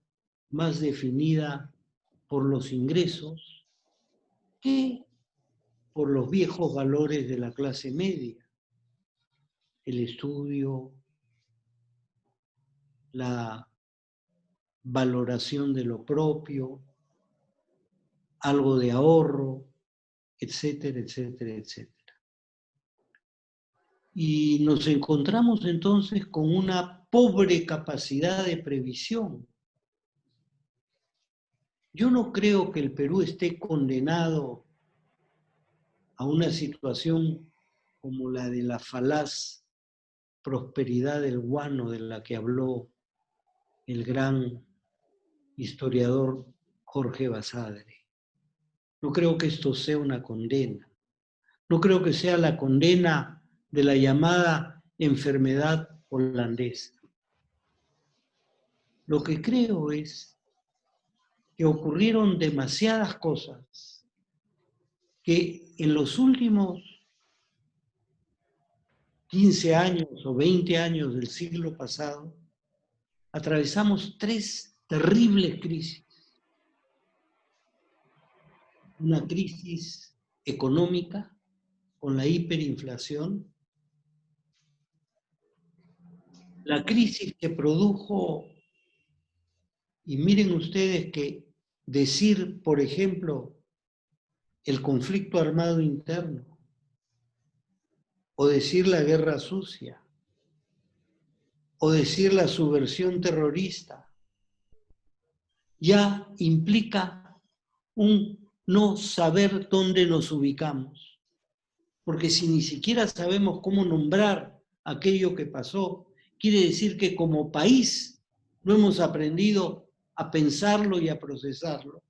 más definida por los ingresos que por los viejos valores de la clase media, el estudio, la valoración de lo propio, algo de ahorro, etcétera, etcétera, etcétera. Y nos encontramos entonces con una pobre capacidad de previsión. Yo no creo que el Perú esté condenado a una situación como la de la falaz prosperidad del guano de la que habló el gran historiador Jorge Basadre. No creo que esto sea una condena. No creo que sea la condena de la llamada enfermedad holandesa. Lo que creo es que ocurrieron demasiadas cosas que en los últimos 15 años o 20 años del siglo pasado atravesamos 3 terribles crisis. Una crisis económica con la hiperinflación, la crisis que produjo, y miren ustedes que decir, por ejemplo, el conflicto armado interno, o decir la guerra sucia, o decir la subversión terrorista, ya implica un no saber dónde nos ubicamos. Porque si ni siquiera sabemos cómo nombrar aquello que pasó, quiere decir que como país no hemos aprendido a pensarlo y a procesarlo.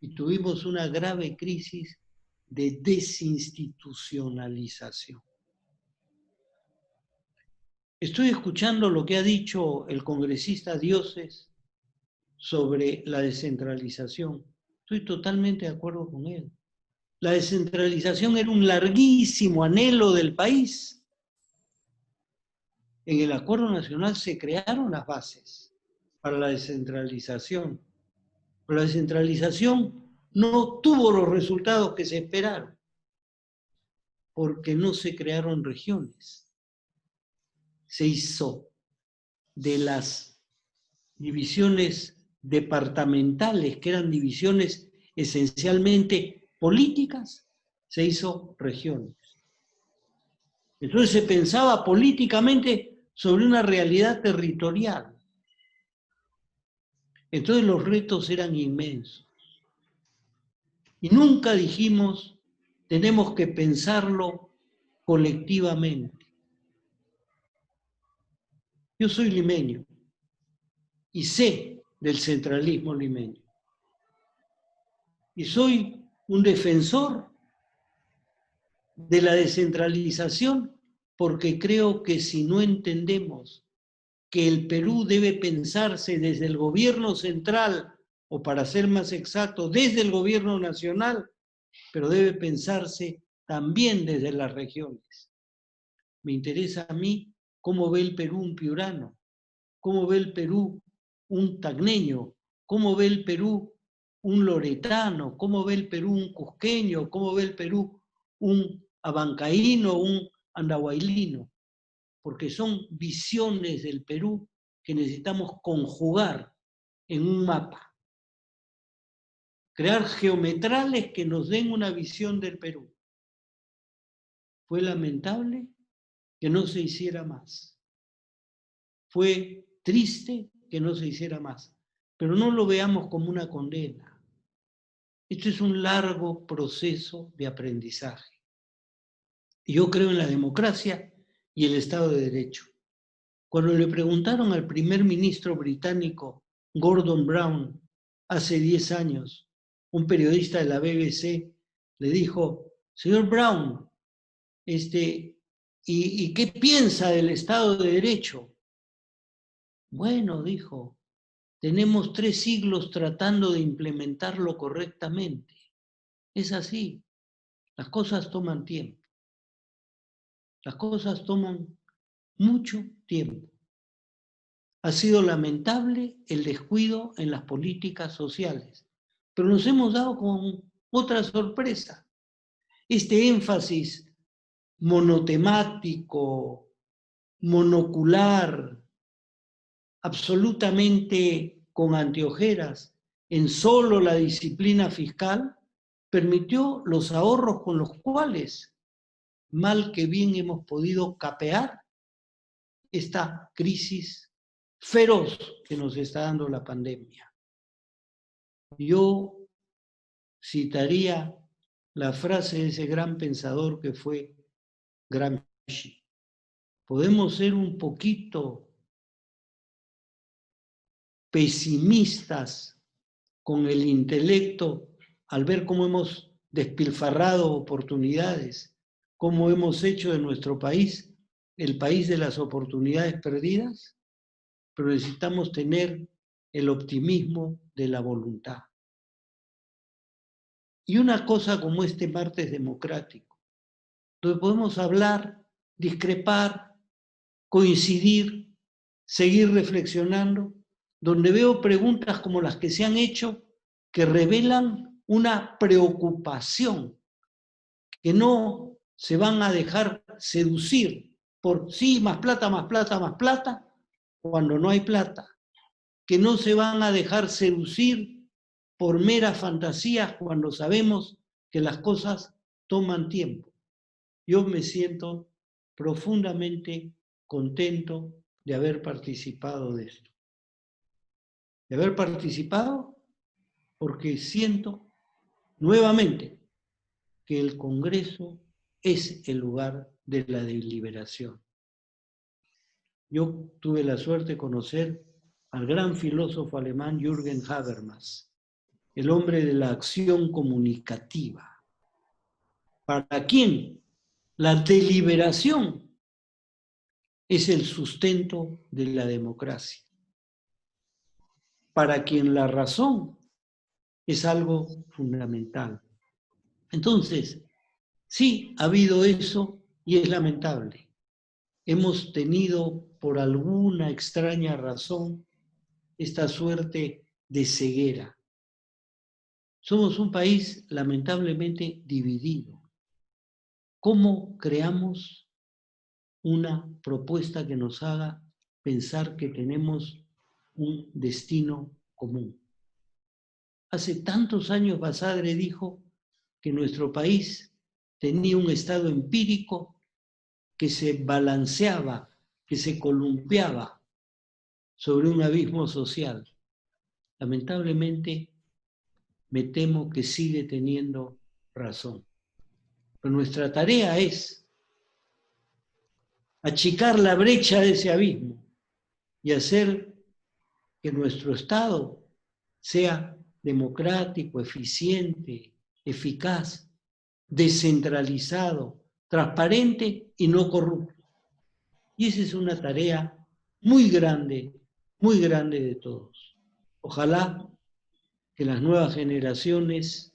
Y tuvimos una grave crisis de desinstitucionalización. Estoy escuchando lo que ha dicho el congresista Dioses sobre la descentralización. Estoy totalmente de acuerdo con él. La descentralización era un larguísimo anhelo del país. En el Acuerdo Nacional se crearon las bases para la descentralización. Pero la descentralización no tuvo los resultados que se esperaron, porque no se crearon regiones. Se hizo de las divisiones departamentales, que eran divisiones esencialmente políticas, se hizo regiones. Entonces se pensaba políticamente sobre una realidad territorial. Entonces los retos eran inmensos. Y nunca dijimos, tenemos que pensarlo colectivamente. Yo soy limeño y sé del centralismo limeño. Y soy un defensor de la descentralización porque creo que si no entendemos que el Perú debe pensarse desde el gobierno central, o para ser más exacto, desde el gobierno nacional, pero debe pensarse también desde las regiones. Me interesa a mí cómo ve el Perú un piurano, cómo ve el Perú un tacneño, cómo ve el Perú un loretano, cómo ve el Perú un cusqueño, cómo ve el Perú un abancaíno, un andahuaylino, porque son visiones del Perú que necesitamos conjugar en un mapa. Crear geometrales que nos den una visión del Perú. Fue lamentable que no se hiciera más. Fue triste que no se hiciera más. Pero no lo veamos como una condena. Esto es un largo proceso de aprendizaje. Y yo creo en la democracia y el Estado de Derecho. Cuando le preguntaron al primer ministro británico, Gordon Brown, hace 10 años, un periodista de la BBC le dijo, señor Brown, ¿y qué piensa del Estado de Derecho? Bueno, dijo, tenemos 3 siglos tratando de implementarlo correctamente. Es así, las cosas toman tiempo. Las cosas toman mucho tiempo. Ha sido lamentable el descuido en las políticas sociales, pero nos hemos dado con otra sorpresa. Este énfasis monotemático, monocular, absolutamente con anteojeras, en solo la disciplina fiscal, permitió los ahorros con los cuales, mal que bien, hemos podido capear esta crisis feroz que nos está dando la pandemia. Yo citaría la frase de ese gran pensador que fue Gramsci. Podemos ser un poquito pesimistas con el intelecto al ver cómo hemos despilfarrado oportunidades, cómo hemos hecho de nuestro país el país de las oportunidades perdidas, pero necesitamos tener el optimismo de la voluntad. Y una cosa como este martes democrático, donde podemos hablar, discrepar, coincidir, seguir reflexionando, donde veo preguntas como las que se han hecho que revelan una preocupación, que no se van a dejar seducir por sí, más plata, más plata, más plata, cuando no hay plata, que no se van a dejar seducir por meras fantasías cuando sabemos que las cosas toman tiempo. Yo me siento profundamente contento de haber participado de esto. De haber participado porque siento nuevamente que el Congreso es el lugar de la deliberación. Yo tuve la suerte de conocer al gran filósofo alemán Jürgen Habermas, el hombre de la acción comunicativa, para quien la deliberación es el sustento de la democracia, para quien la razón es algo fundamental. Entonces, sí, ha habido eso y es lamentable. Hemos tenido, por alguna extraña razón, esta suerte de ceguera. Somos un país lamentablemente dividido. ¿Cómo creamos una propuesta que nos haga pensar que tenemos un destino común? Hace tantos años Basadre dijo que nuestro país tenía un estado empírico que se balanceaba, que se columpiaba sobre un abismo social. Lamentablemente, me temo que sigue teniendo razón. Pero nuestra tarea es achicar la brecha de ese abismo y hacer que nuestro Estado sea democrático, eficiente, eficaz, descentralizado, transparente y no corrupto. Y esa es una tarea muy grande de todos. Ojalá que las nuevas generaciones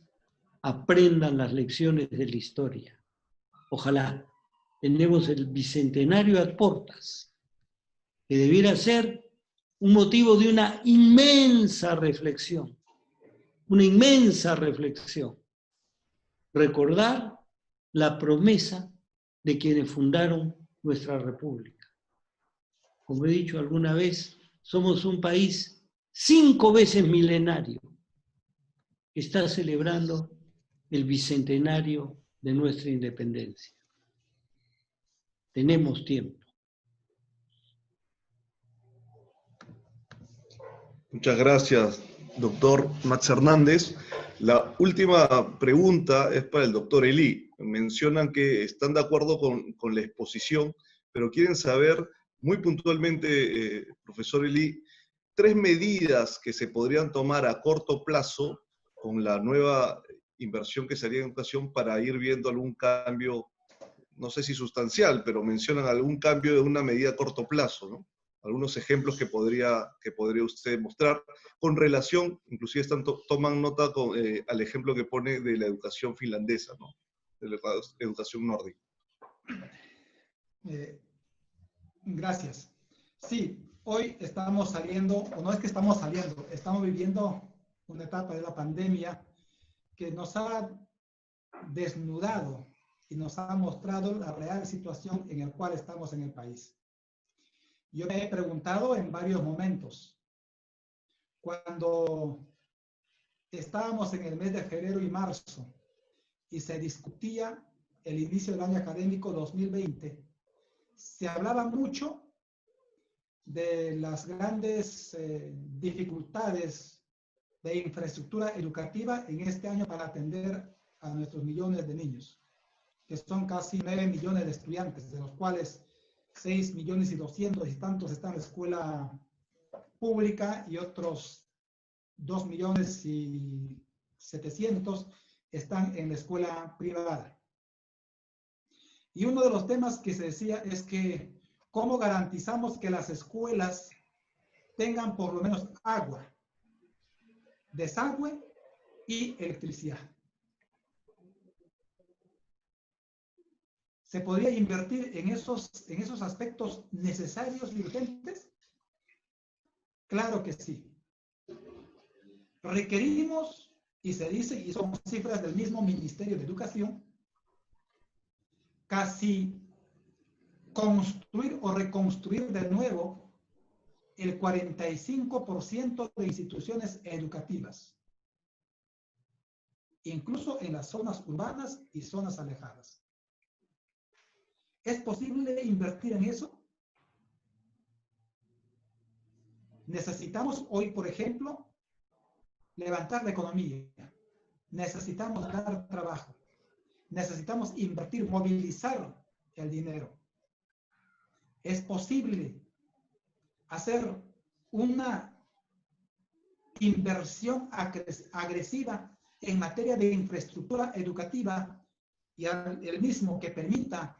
aprendan las lecciones de la historia. Ojalá. Tenemos el bicentenario a portas, que debiera ser un motivo de una inmensa reflexión. Una inmensa reflexión. Recordar la promesa de quienes fundaron nuestra república. Como he dicho alguna vez, somos un país 5 veces milenario que está celebrando el bicentenario de nuestra independencia. Tenemos tiempo. Muchas gracias, doctor Max Hernández. La última pregunta es para el doctor Elí. Mencionan que están de acuerdo con la exposición, pero quieren saber muy puntualmente, profesor Elí, tres medidas que se podrían tomar a corto plazo con la nueva inversión que se haría en educación para ir viendo algún cambio, no sé si sustancial, pero mencionan algún cambio de una medida a corto plazo, ¿no? Algunos ejemplos que podría usted mostrar con relación, inclusive toman nota al ejemplo que pone de la educación finlandesa, ¿no? De la educación nórdica. Gracias. Sí, hoy estamos saliendo, o no es que estamos saliendo, estamos viviendo una etapa de la pandemia que nos ha desnudado y nos ha mostrado la real situación en la cual estamos en el país. Yo me he preguntado en varios momentos, cuando estábamos en el mes de febrero y marzo y se discutía el inicio del año académico 2020, se hablaba mucho de las grandes dificultades de infraestructura educativa en este año para atender a nuestros millones de niños, que son casi 9 millones de estudiantes, de los cuales 6 millones y 200 y tantos están en la escuela pública y otros 2 millones y 700 están en la escuela privada. Y uno de los temas que se decía es que cómo garantizamos que las escuelas tengan por lo menos agua, desagüe y electricidad. ¿Se podría invertir en esos aspectos necesarios y urgentes? Claro que sí. Requerimos, y se dice, y son cifras del mismo Ministerio de Educación, casi construir o reconstruir de nuevo el 45% de instituciones educativas, incluso en las zonas urbanas y zonas alejadas. ¿Es posible invertir en eso? Necesitamos hoy, por ejemplo, levantar la economía. Necesitamos dar trabajo. Necesitamos invertir, movilizar el dinero. Es posible hacer una inversión agresiva en materia de infraestructura educativa y el mismo que permita,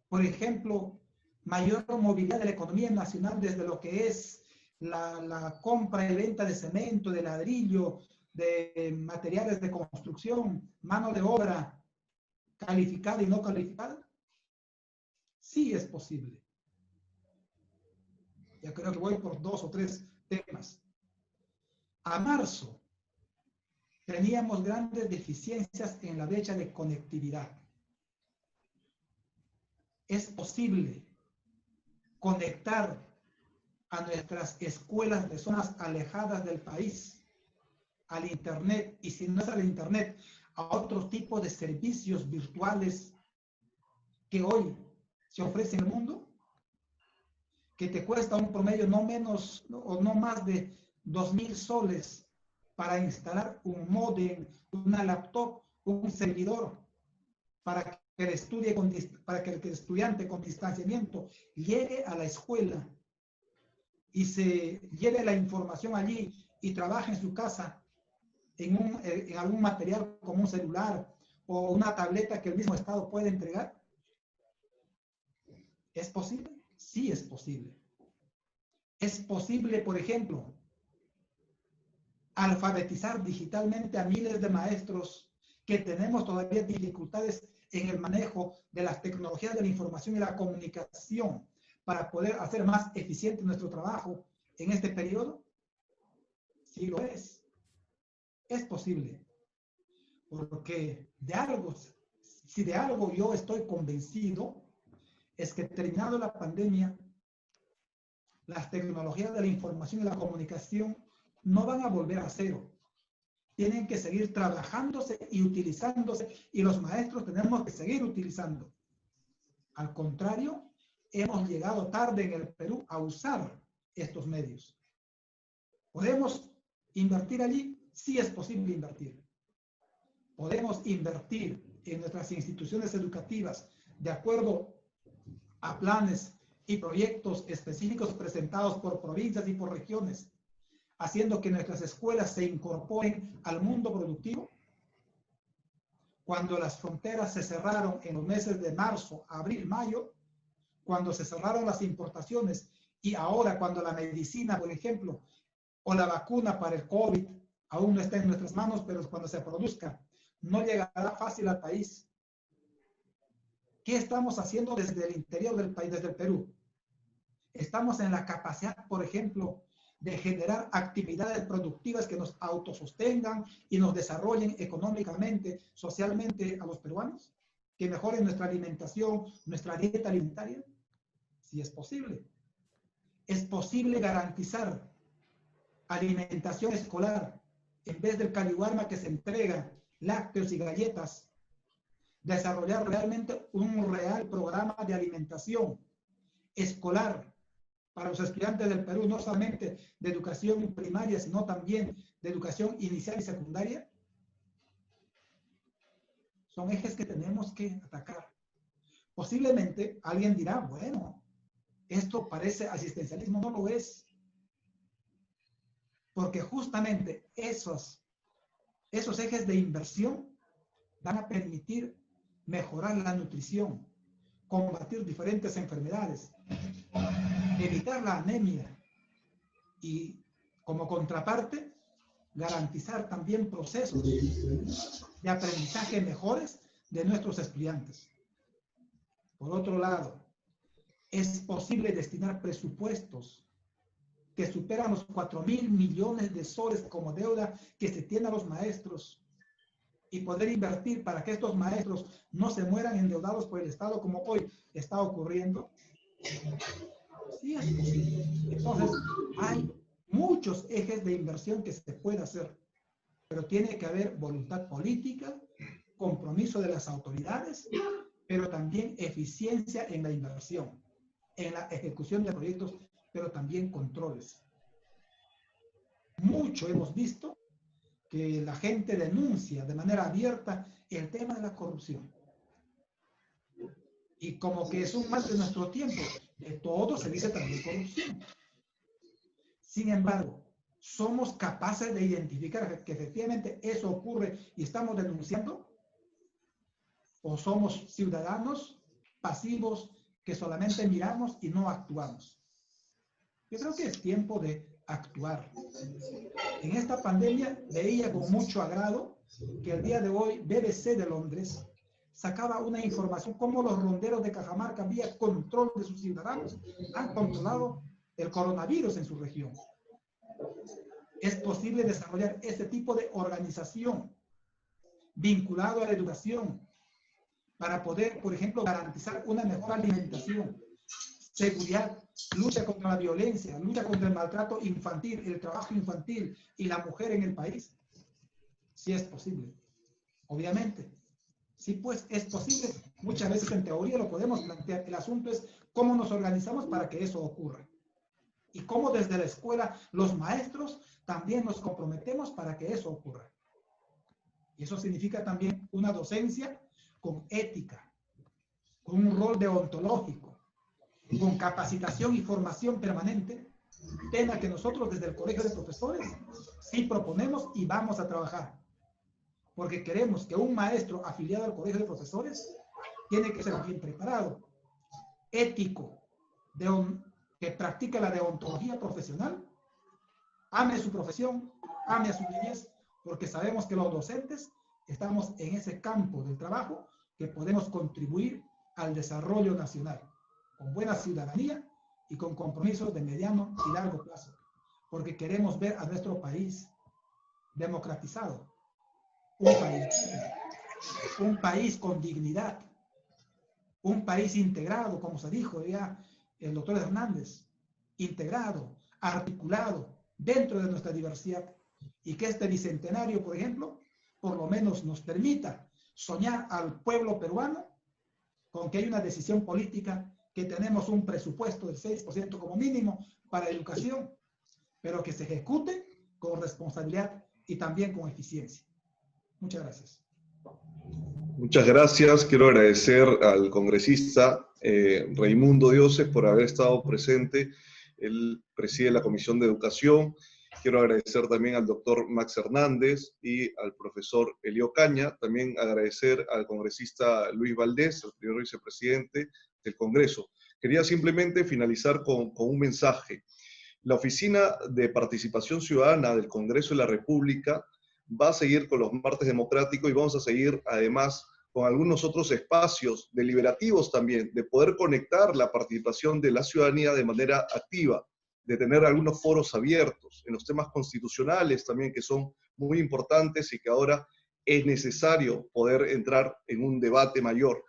por ejemplo, mayor movilidad de la economía nacional desde lo que es la compra y venta de cemento, de ladrillo, de materiales de construcción, mano de obra calificada y no calificada. Sí es posible. Ya creo que voy por 2 o 3 temas. A marzo teníamos grandes deficiencias en la brecha de conectividad. Es posible conectar a nuestras escuelas de zonas alejadas del país al Internet, y si no es al Internet, a otros tipos de servicios virtuales que hoy se ofrecen en el mundo, que te cuesta un promedio no menos o no más de 2,000 soles para instalar un módem, una laptop, un servidor, para que el estudiante con distanciamiento llegue a la escuela y se lleve la información allí y trabaje en su casa en algún material como un celular o una tableta que el mismo Estado puede entregar. ¿Es posible? Sí es posible. Es posible, por ejemplo, alfabetizar digitalmente a miles de maestros que tenemos todavía dificultades en el manejo de las tecnologías de la información y la comunicación para poder hacer más eficiente nuestro trabajo en este periodo. Sí lo es. Es posible. Porque si de algo yo estoy convencido, es que terminado la pandemia, las tecnologías de la información y la comunicación no van a volver a cero. Tienen que seguir trabajándose y utilizándose, y los maestros tenemos que seguir utilizando. Al contrario, hemos llegado tarde en el Perú a usar estos medios. ¿Podemos invertir allí? Sí es posible invertir. Podemos invertir en nuestras instituciones educativas de acuerdo a planes y proyectos específicos presentados por provincias y por regiones haciendo que nuestras escuelas se incorporen al mundo productivo. Cuando las fronteras se cerraron en los meses de marzo, abril, mayo, cuando se cerraron las importaciones y ahora cuando la medicina, por ejemplo, o la vacuna para el COVID aún no está en nuestras manos, pero cuando se produzca, no llegará fácil al país. ¿Qué estamos haciendo desde el interior del país, desde el Perú? Estamos en la capacidad, por ejemplo, de generar actividades productivas que nos autosostengan y nos desarrollen económicamente, socialmente a los peruanos, que mejoren nuestra alimentación, nuestra dieta alimentaria. Sí es posible. Es posible garantizar alimentación escolar en vez del caliwarma que se entrega, lácteos y galletas, desarrollar realmente un real programa de alimentación escolar para los estudiantes del Perú, no solamente de educación primaria, sino también de educación inicial y secundaria. Son ejes que tenemos que atacar. Posiblemente alguien dirá, bueno, esto parece asistencialismo, no lo es. Porque justamente esos ejes de inversión van a permitir mejorar la nutrición, combatir diferentes enfermedades, evitar la anemia y, como contraparte, garantizar también procesos de aprendizaje mejores de nuestros estudiantes. Por otro lado, es posible destinar presupuestos que superan los 4.000 millones de soles como deuda que se tiene a los maestros y poder invertir para que estos maestros no se mueran endeudados por el Estado como hoy está ocurriendo. Sí es posible. Entonces, hay muchos ejes de inversión que se puede hacer, pero tiene que haber voluntad política, compromiso de las autoridades, pero también eficiencia en la inversión, en la ejecución de proyectos, pero también controles. Mucho hemos visto que la gente denuncia de manera abierta el tema de la corrupción. Y como que es un mal de nuestro tiempo, de todo se dice también corrupción. Sin embargo, ¿somos capaces de identificar que efectivamente eso ocurre y estamos denunciando? ¿O somos ciudadanos pasivos que solamente miramos y no actuamos? Yo creo que es tiempo de actuar. En esta pandemia veía con mucho agrado que el día de hoy BBC de Londres sacaba una información cómo los ronderos de Cajamarca, vía control de sus ciudadanos, han controlado el coronavirus en su región. Es posible desarrollar este tipo de organización vinculado a la educación para poder, por ejemplo, garantizar una mejor alimentación, seguridad, lucha contra la violencia, lucha contra el maltrato infantil, el trabajo infantil y la mujer en el país. Sí es posible, obviamente. Sí, pues es posible. Muchas veces en teoría lo podemos plantear. El asunto es cómo nos organizamos para que eso ocurra. Y cómo desde la escuela los maestros también nos comprometemos para que eso ocurra. Y eso significa también una docencia con ética, con un rol deontológico, con capacitación y formación permanente, tema que nosotros desde el Colegio de Profesores sí proponemos y vamos a trabajar. Porque queremos que un maestro afiliado al Colegio de Profesores tiene que ser bien preparado, ético, que practique la deontología profesional, ame su profesión, ame a su niñez, porque sabemos que los docentes estamos en ese campo del trabajo que podemos contribuir al desarrollo nacional, con buena ciudadanía y con compromisos de mediano y largo plazo, porque queremos ver a nuestro país democratizado, un país con dignidad, un país integrado, como se dijo ya el doctor Hernández, integrado, articulado dentro de nuestra diversidad, y que este bicentenario, por ejemplo, por lo menos nos permita soñar al pueblo peruano con que hay una decisión política, que tenemos un presupuesto del 6% como mínimo para educación, pero que se ejecute con responsabilidad y también con eficiencia. Muchas gracias. Muchas gracias. Quiero agradecer al congresista Raimundo Dioses por haber estado presente. Él preside la Comisión de Educación Quiero agradecer también al doctor Max Hernández y al profesor Elio Caña. También agradecer al congresista Luis Valdés, el primer vicepresidente del Congreso. Quería simplemente finalizar con un mensaje. La Oficina de Participación Ciudadana del Congreso de la República va a seguir con los martes democráticos y vamos a seguir además con algunos otros espacios deliberativos también, de poder conectar la participación de la ciudadanía de manera activa, de tener algunos foros abiertos en los temas constitucionales también, que son muy importantes y que ahora es necesario poder entrar en un debate mayor.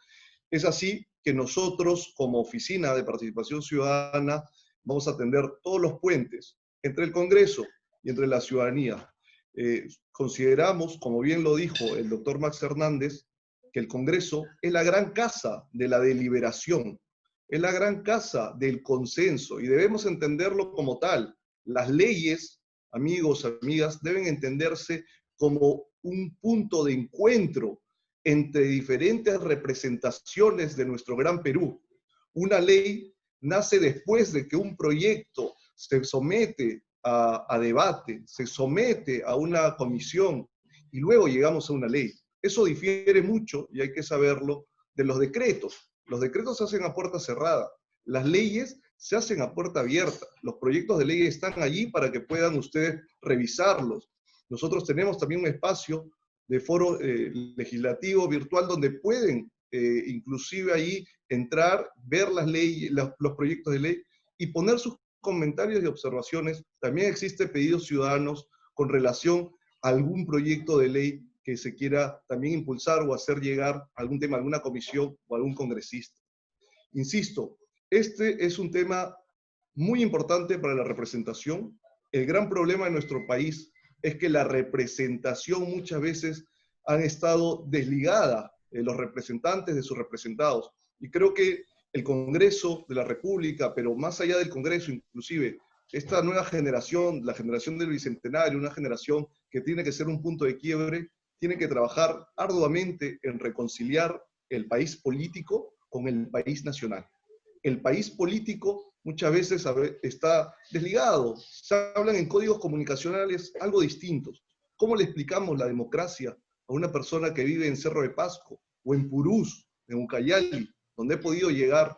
Es así que nosotros, como Oficina de Participación Ciudadana, vamos a tender todos los puentes entre el Congreso y entre la ciudadanía. Consideramos, como bien lo dijo el doctor Max Hernández, que el Congreso es la gran casa de la deliberación, es la gran casa del consenso y debemos entenderlo como tal. Las leyes, amigos, amigas, deben entenderse como un punto de encuentro entre diferentes representaciones de nuestro gran Perú. Una ley nace después de que un proyecto se somete a debate, se somete a una comisión y luego llegamos a una ley. Eso difiere mucho, y hay que saberlo, de los decretos. Los decretos se hacen a puerta cerrada. Las leyes se hacen a puerta abierta. Los proyectos de ley están allí para que puedan ustedes revisarlos. Nosotros tenemos también un espacio de foro legislativo virtual donde pueden inclusive ahí entrar, ver las leyes, los proyectos de ley y poner sus comentarios y observaciones. También existe pedidos ciudadanos con relación a algún proyecto de ley que se quiera también impulsar o hacer llegar a algún tema, a alguna comisión o a algún congresista. Insisto, este es un tema muy importante para la representación. El gran problema de nuestro país es que la representación muchas veces han estado desligada los representantes de sus representados. Y creo que el Congreso de la República, pero más allá del Congreso inclusive, esta nueva generación, la generación del Bicentenario, una generación que tiene que ser un punto de quiebre, tiene que trabajar arduamente en reconciliar el país político con el país nacional. El país político muchas veces está desligado. Se hablan en códigos comunicacionales algo distintos. ¿Cómo le explicamos la democracia a una persona que vive en Cerro de Pasco o en Purús, en Ucayali, donde he podido llegar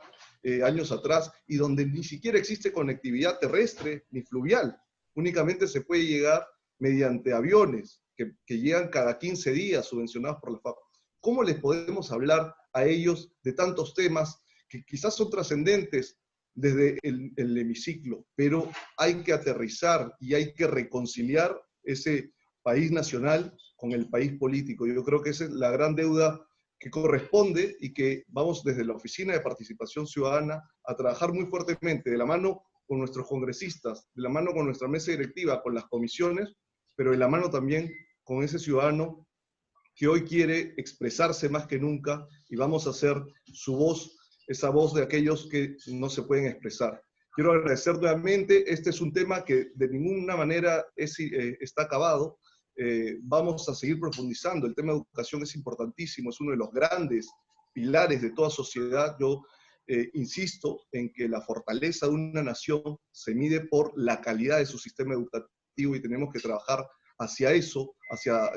años atrás y donde ni siquiera existe conectividad terrestre ni fluvial? Únicamente se puede llegar mediante aviones que llegan cada 15 días subvencionados por la FAP. ¿Cómo les podemos hablar a ellos de tantos temas que quizás son trascendentes desde el hemiciclo, pero hay que aterrizar y hay que reconciliar ese país nacional con el país político? Yo creo que esa es la gran deuda que corresponde y que vamos desde la Oficina de Participación Ciudadana a trabajar muy fuertemente, de la mano con nuestros congresistas, de la mano con nuestra mesa directiva, con las comisiones, pero de la mano también con ese ciudadano que hoy quiere expresarse más que nunca y vamos a hacer su voz, esa voz de aquellos que no se pueden expresar. Quiero agradecer nuevamente. Este es un tema que de ninguna manera está acabado. Vamos a seguir profundizando. El tema de educación es importantísimo, es uno de los grandes pilares de toda sociedad. Yo insisto en que la fortaleza de una nación se mide por la calidad de su sistema educativo y tenemos que trabajar hacia eso, hacia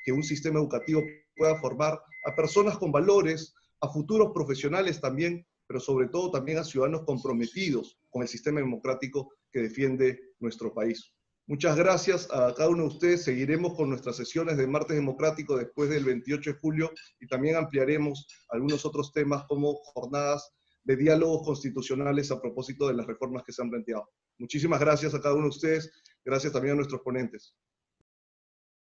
que un sistema educativo pueda formar a personas con valores, a futuros profesionales también, pero sobre todo también a ciudadanos comprometidos con el sistema democrático que defiende nuestro país. Muchas gracias a cada uno de ustedes. Seguiremos con nuestras sesiones de Martes Democrático después del 28 de julio y también ampliaremos algunos otros temas como jornadas de diálogos constitucionales a propósito de las reformas que se han planteado. Muchísimas gracias a cada uno de ustedes. Gracias también a nuestros ponentes.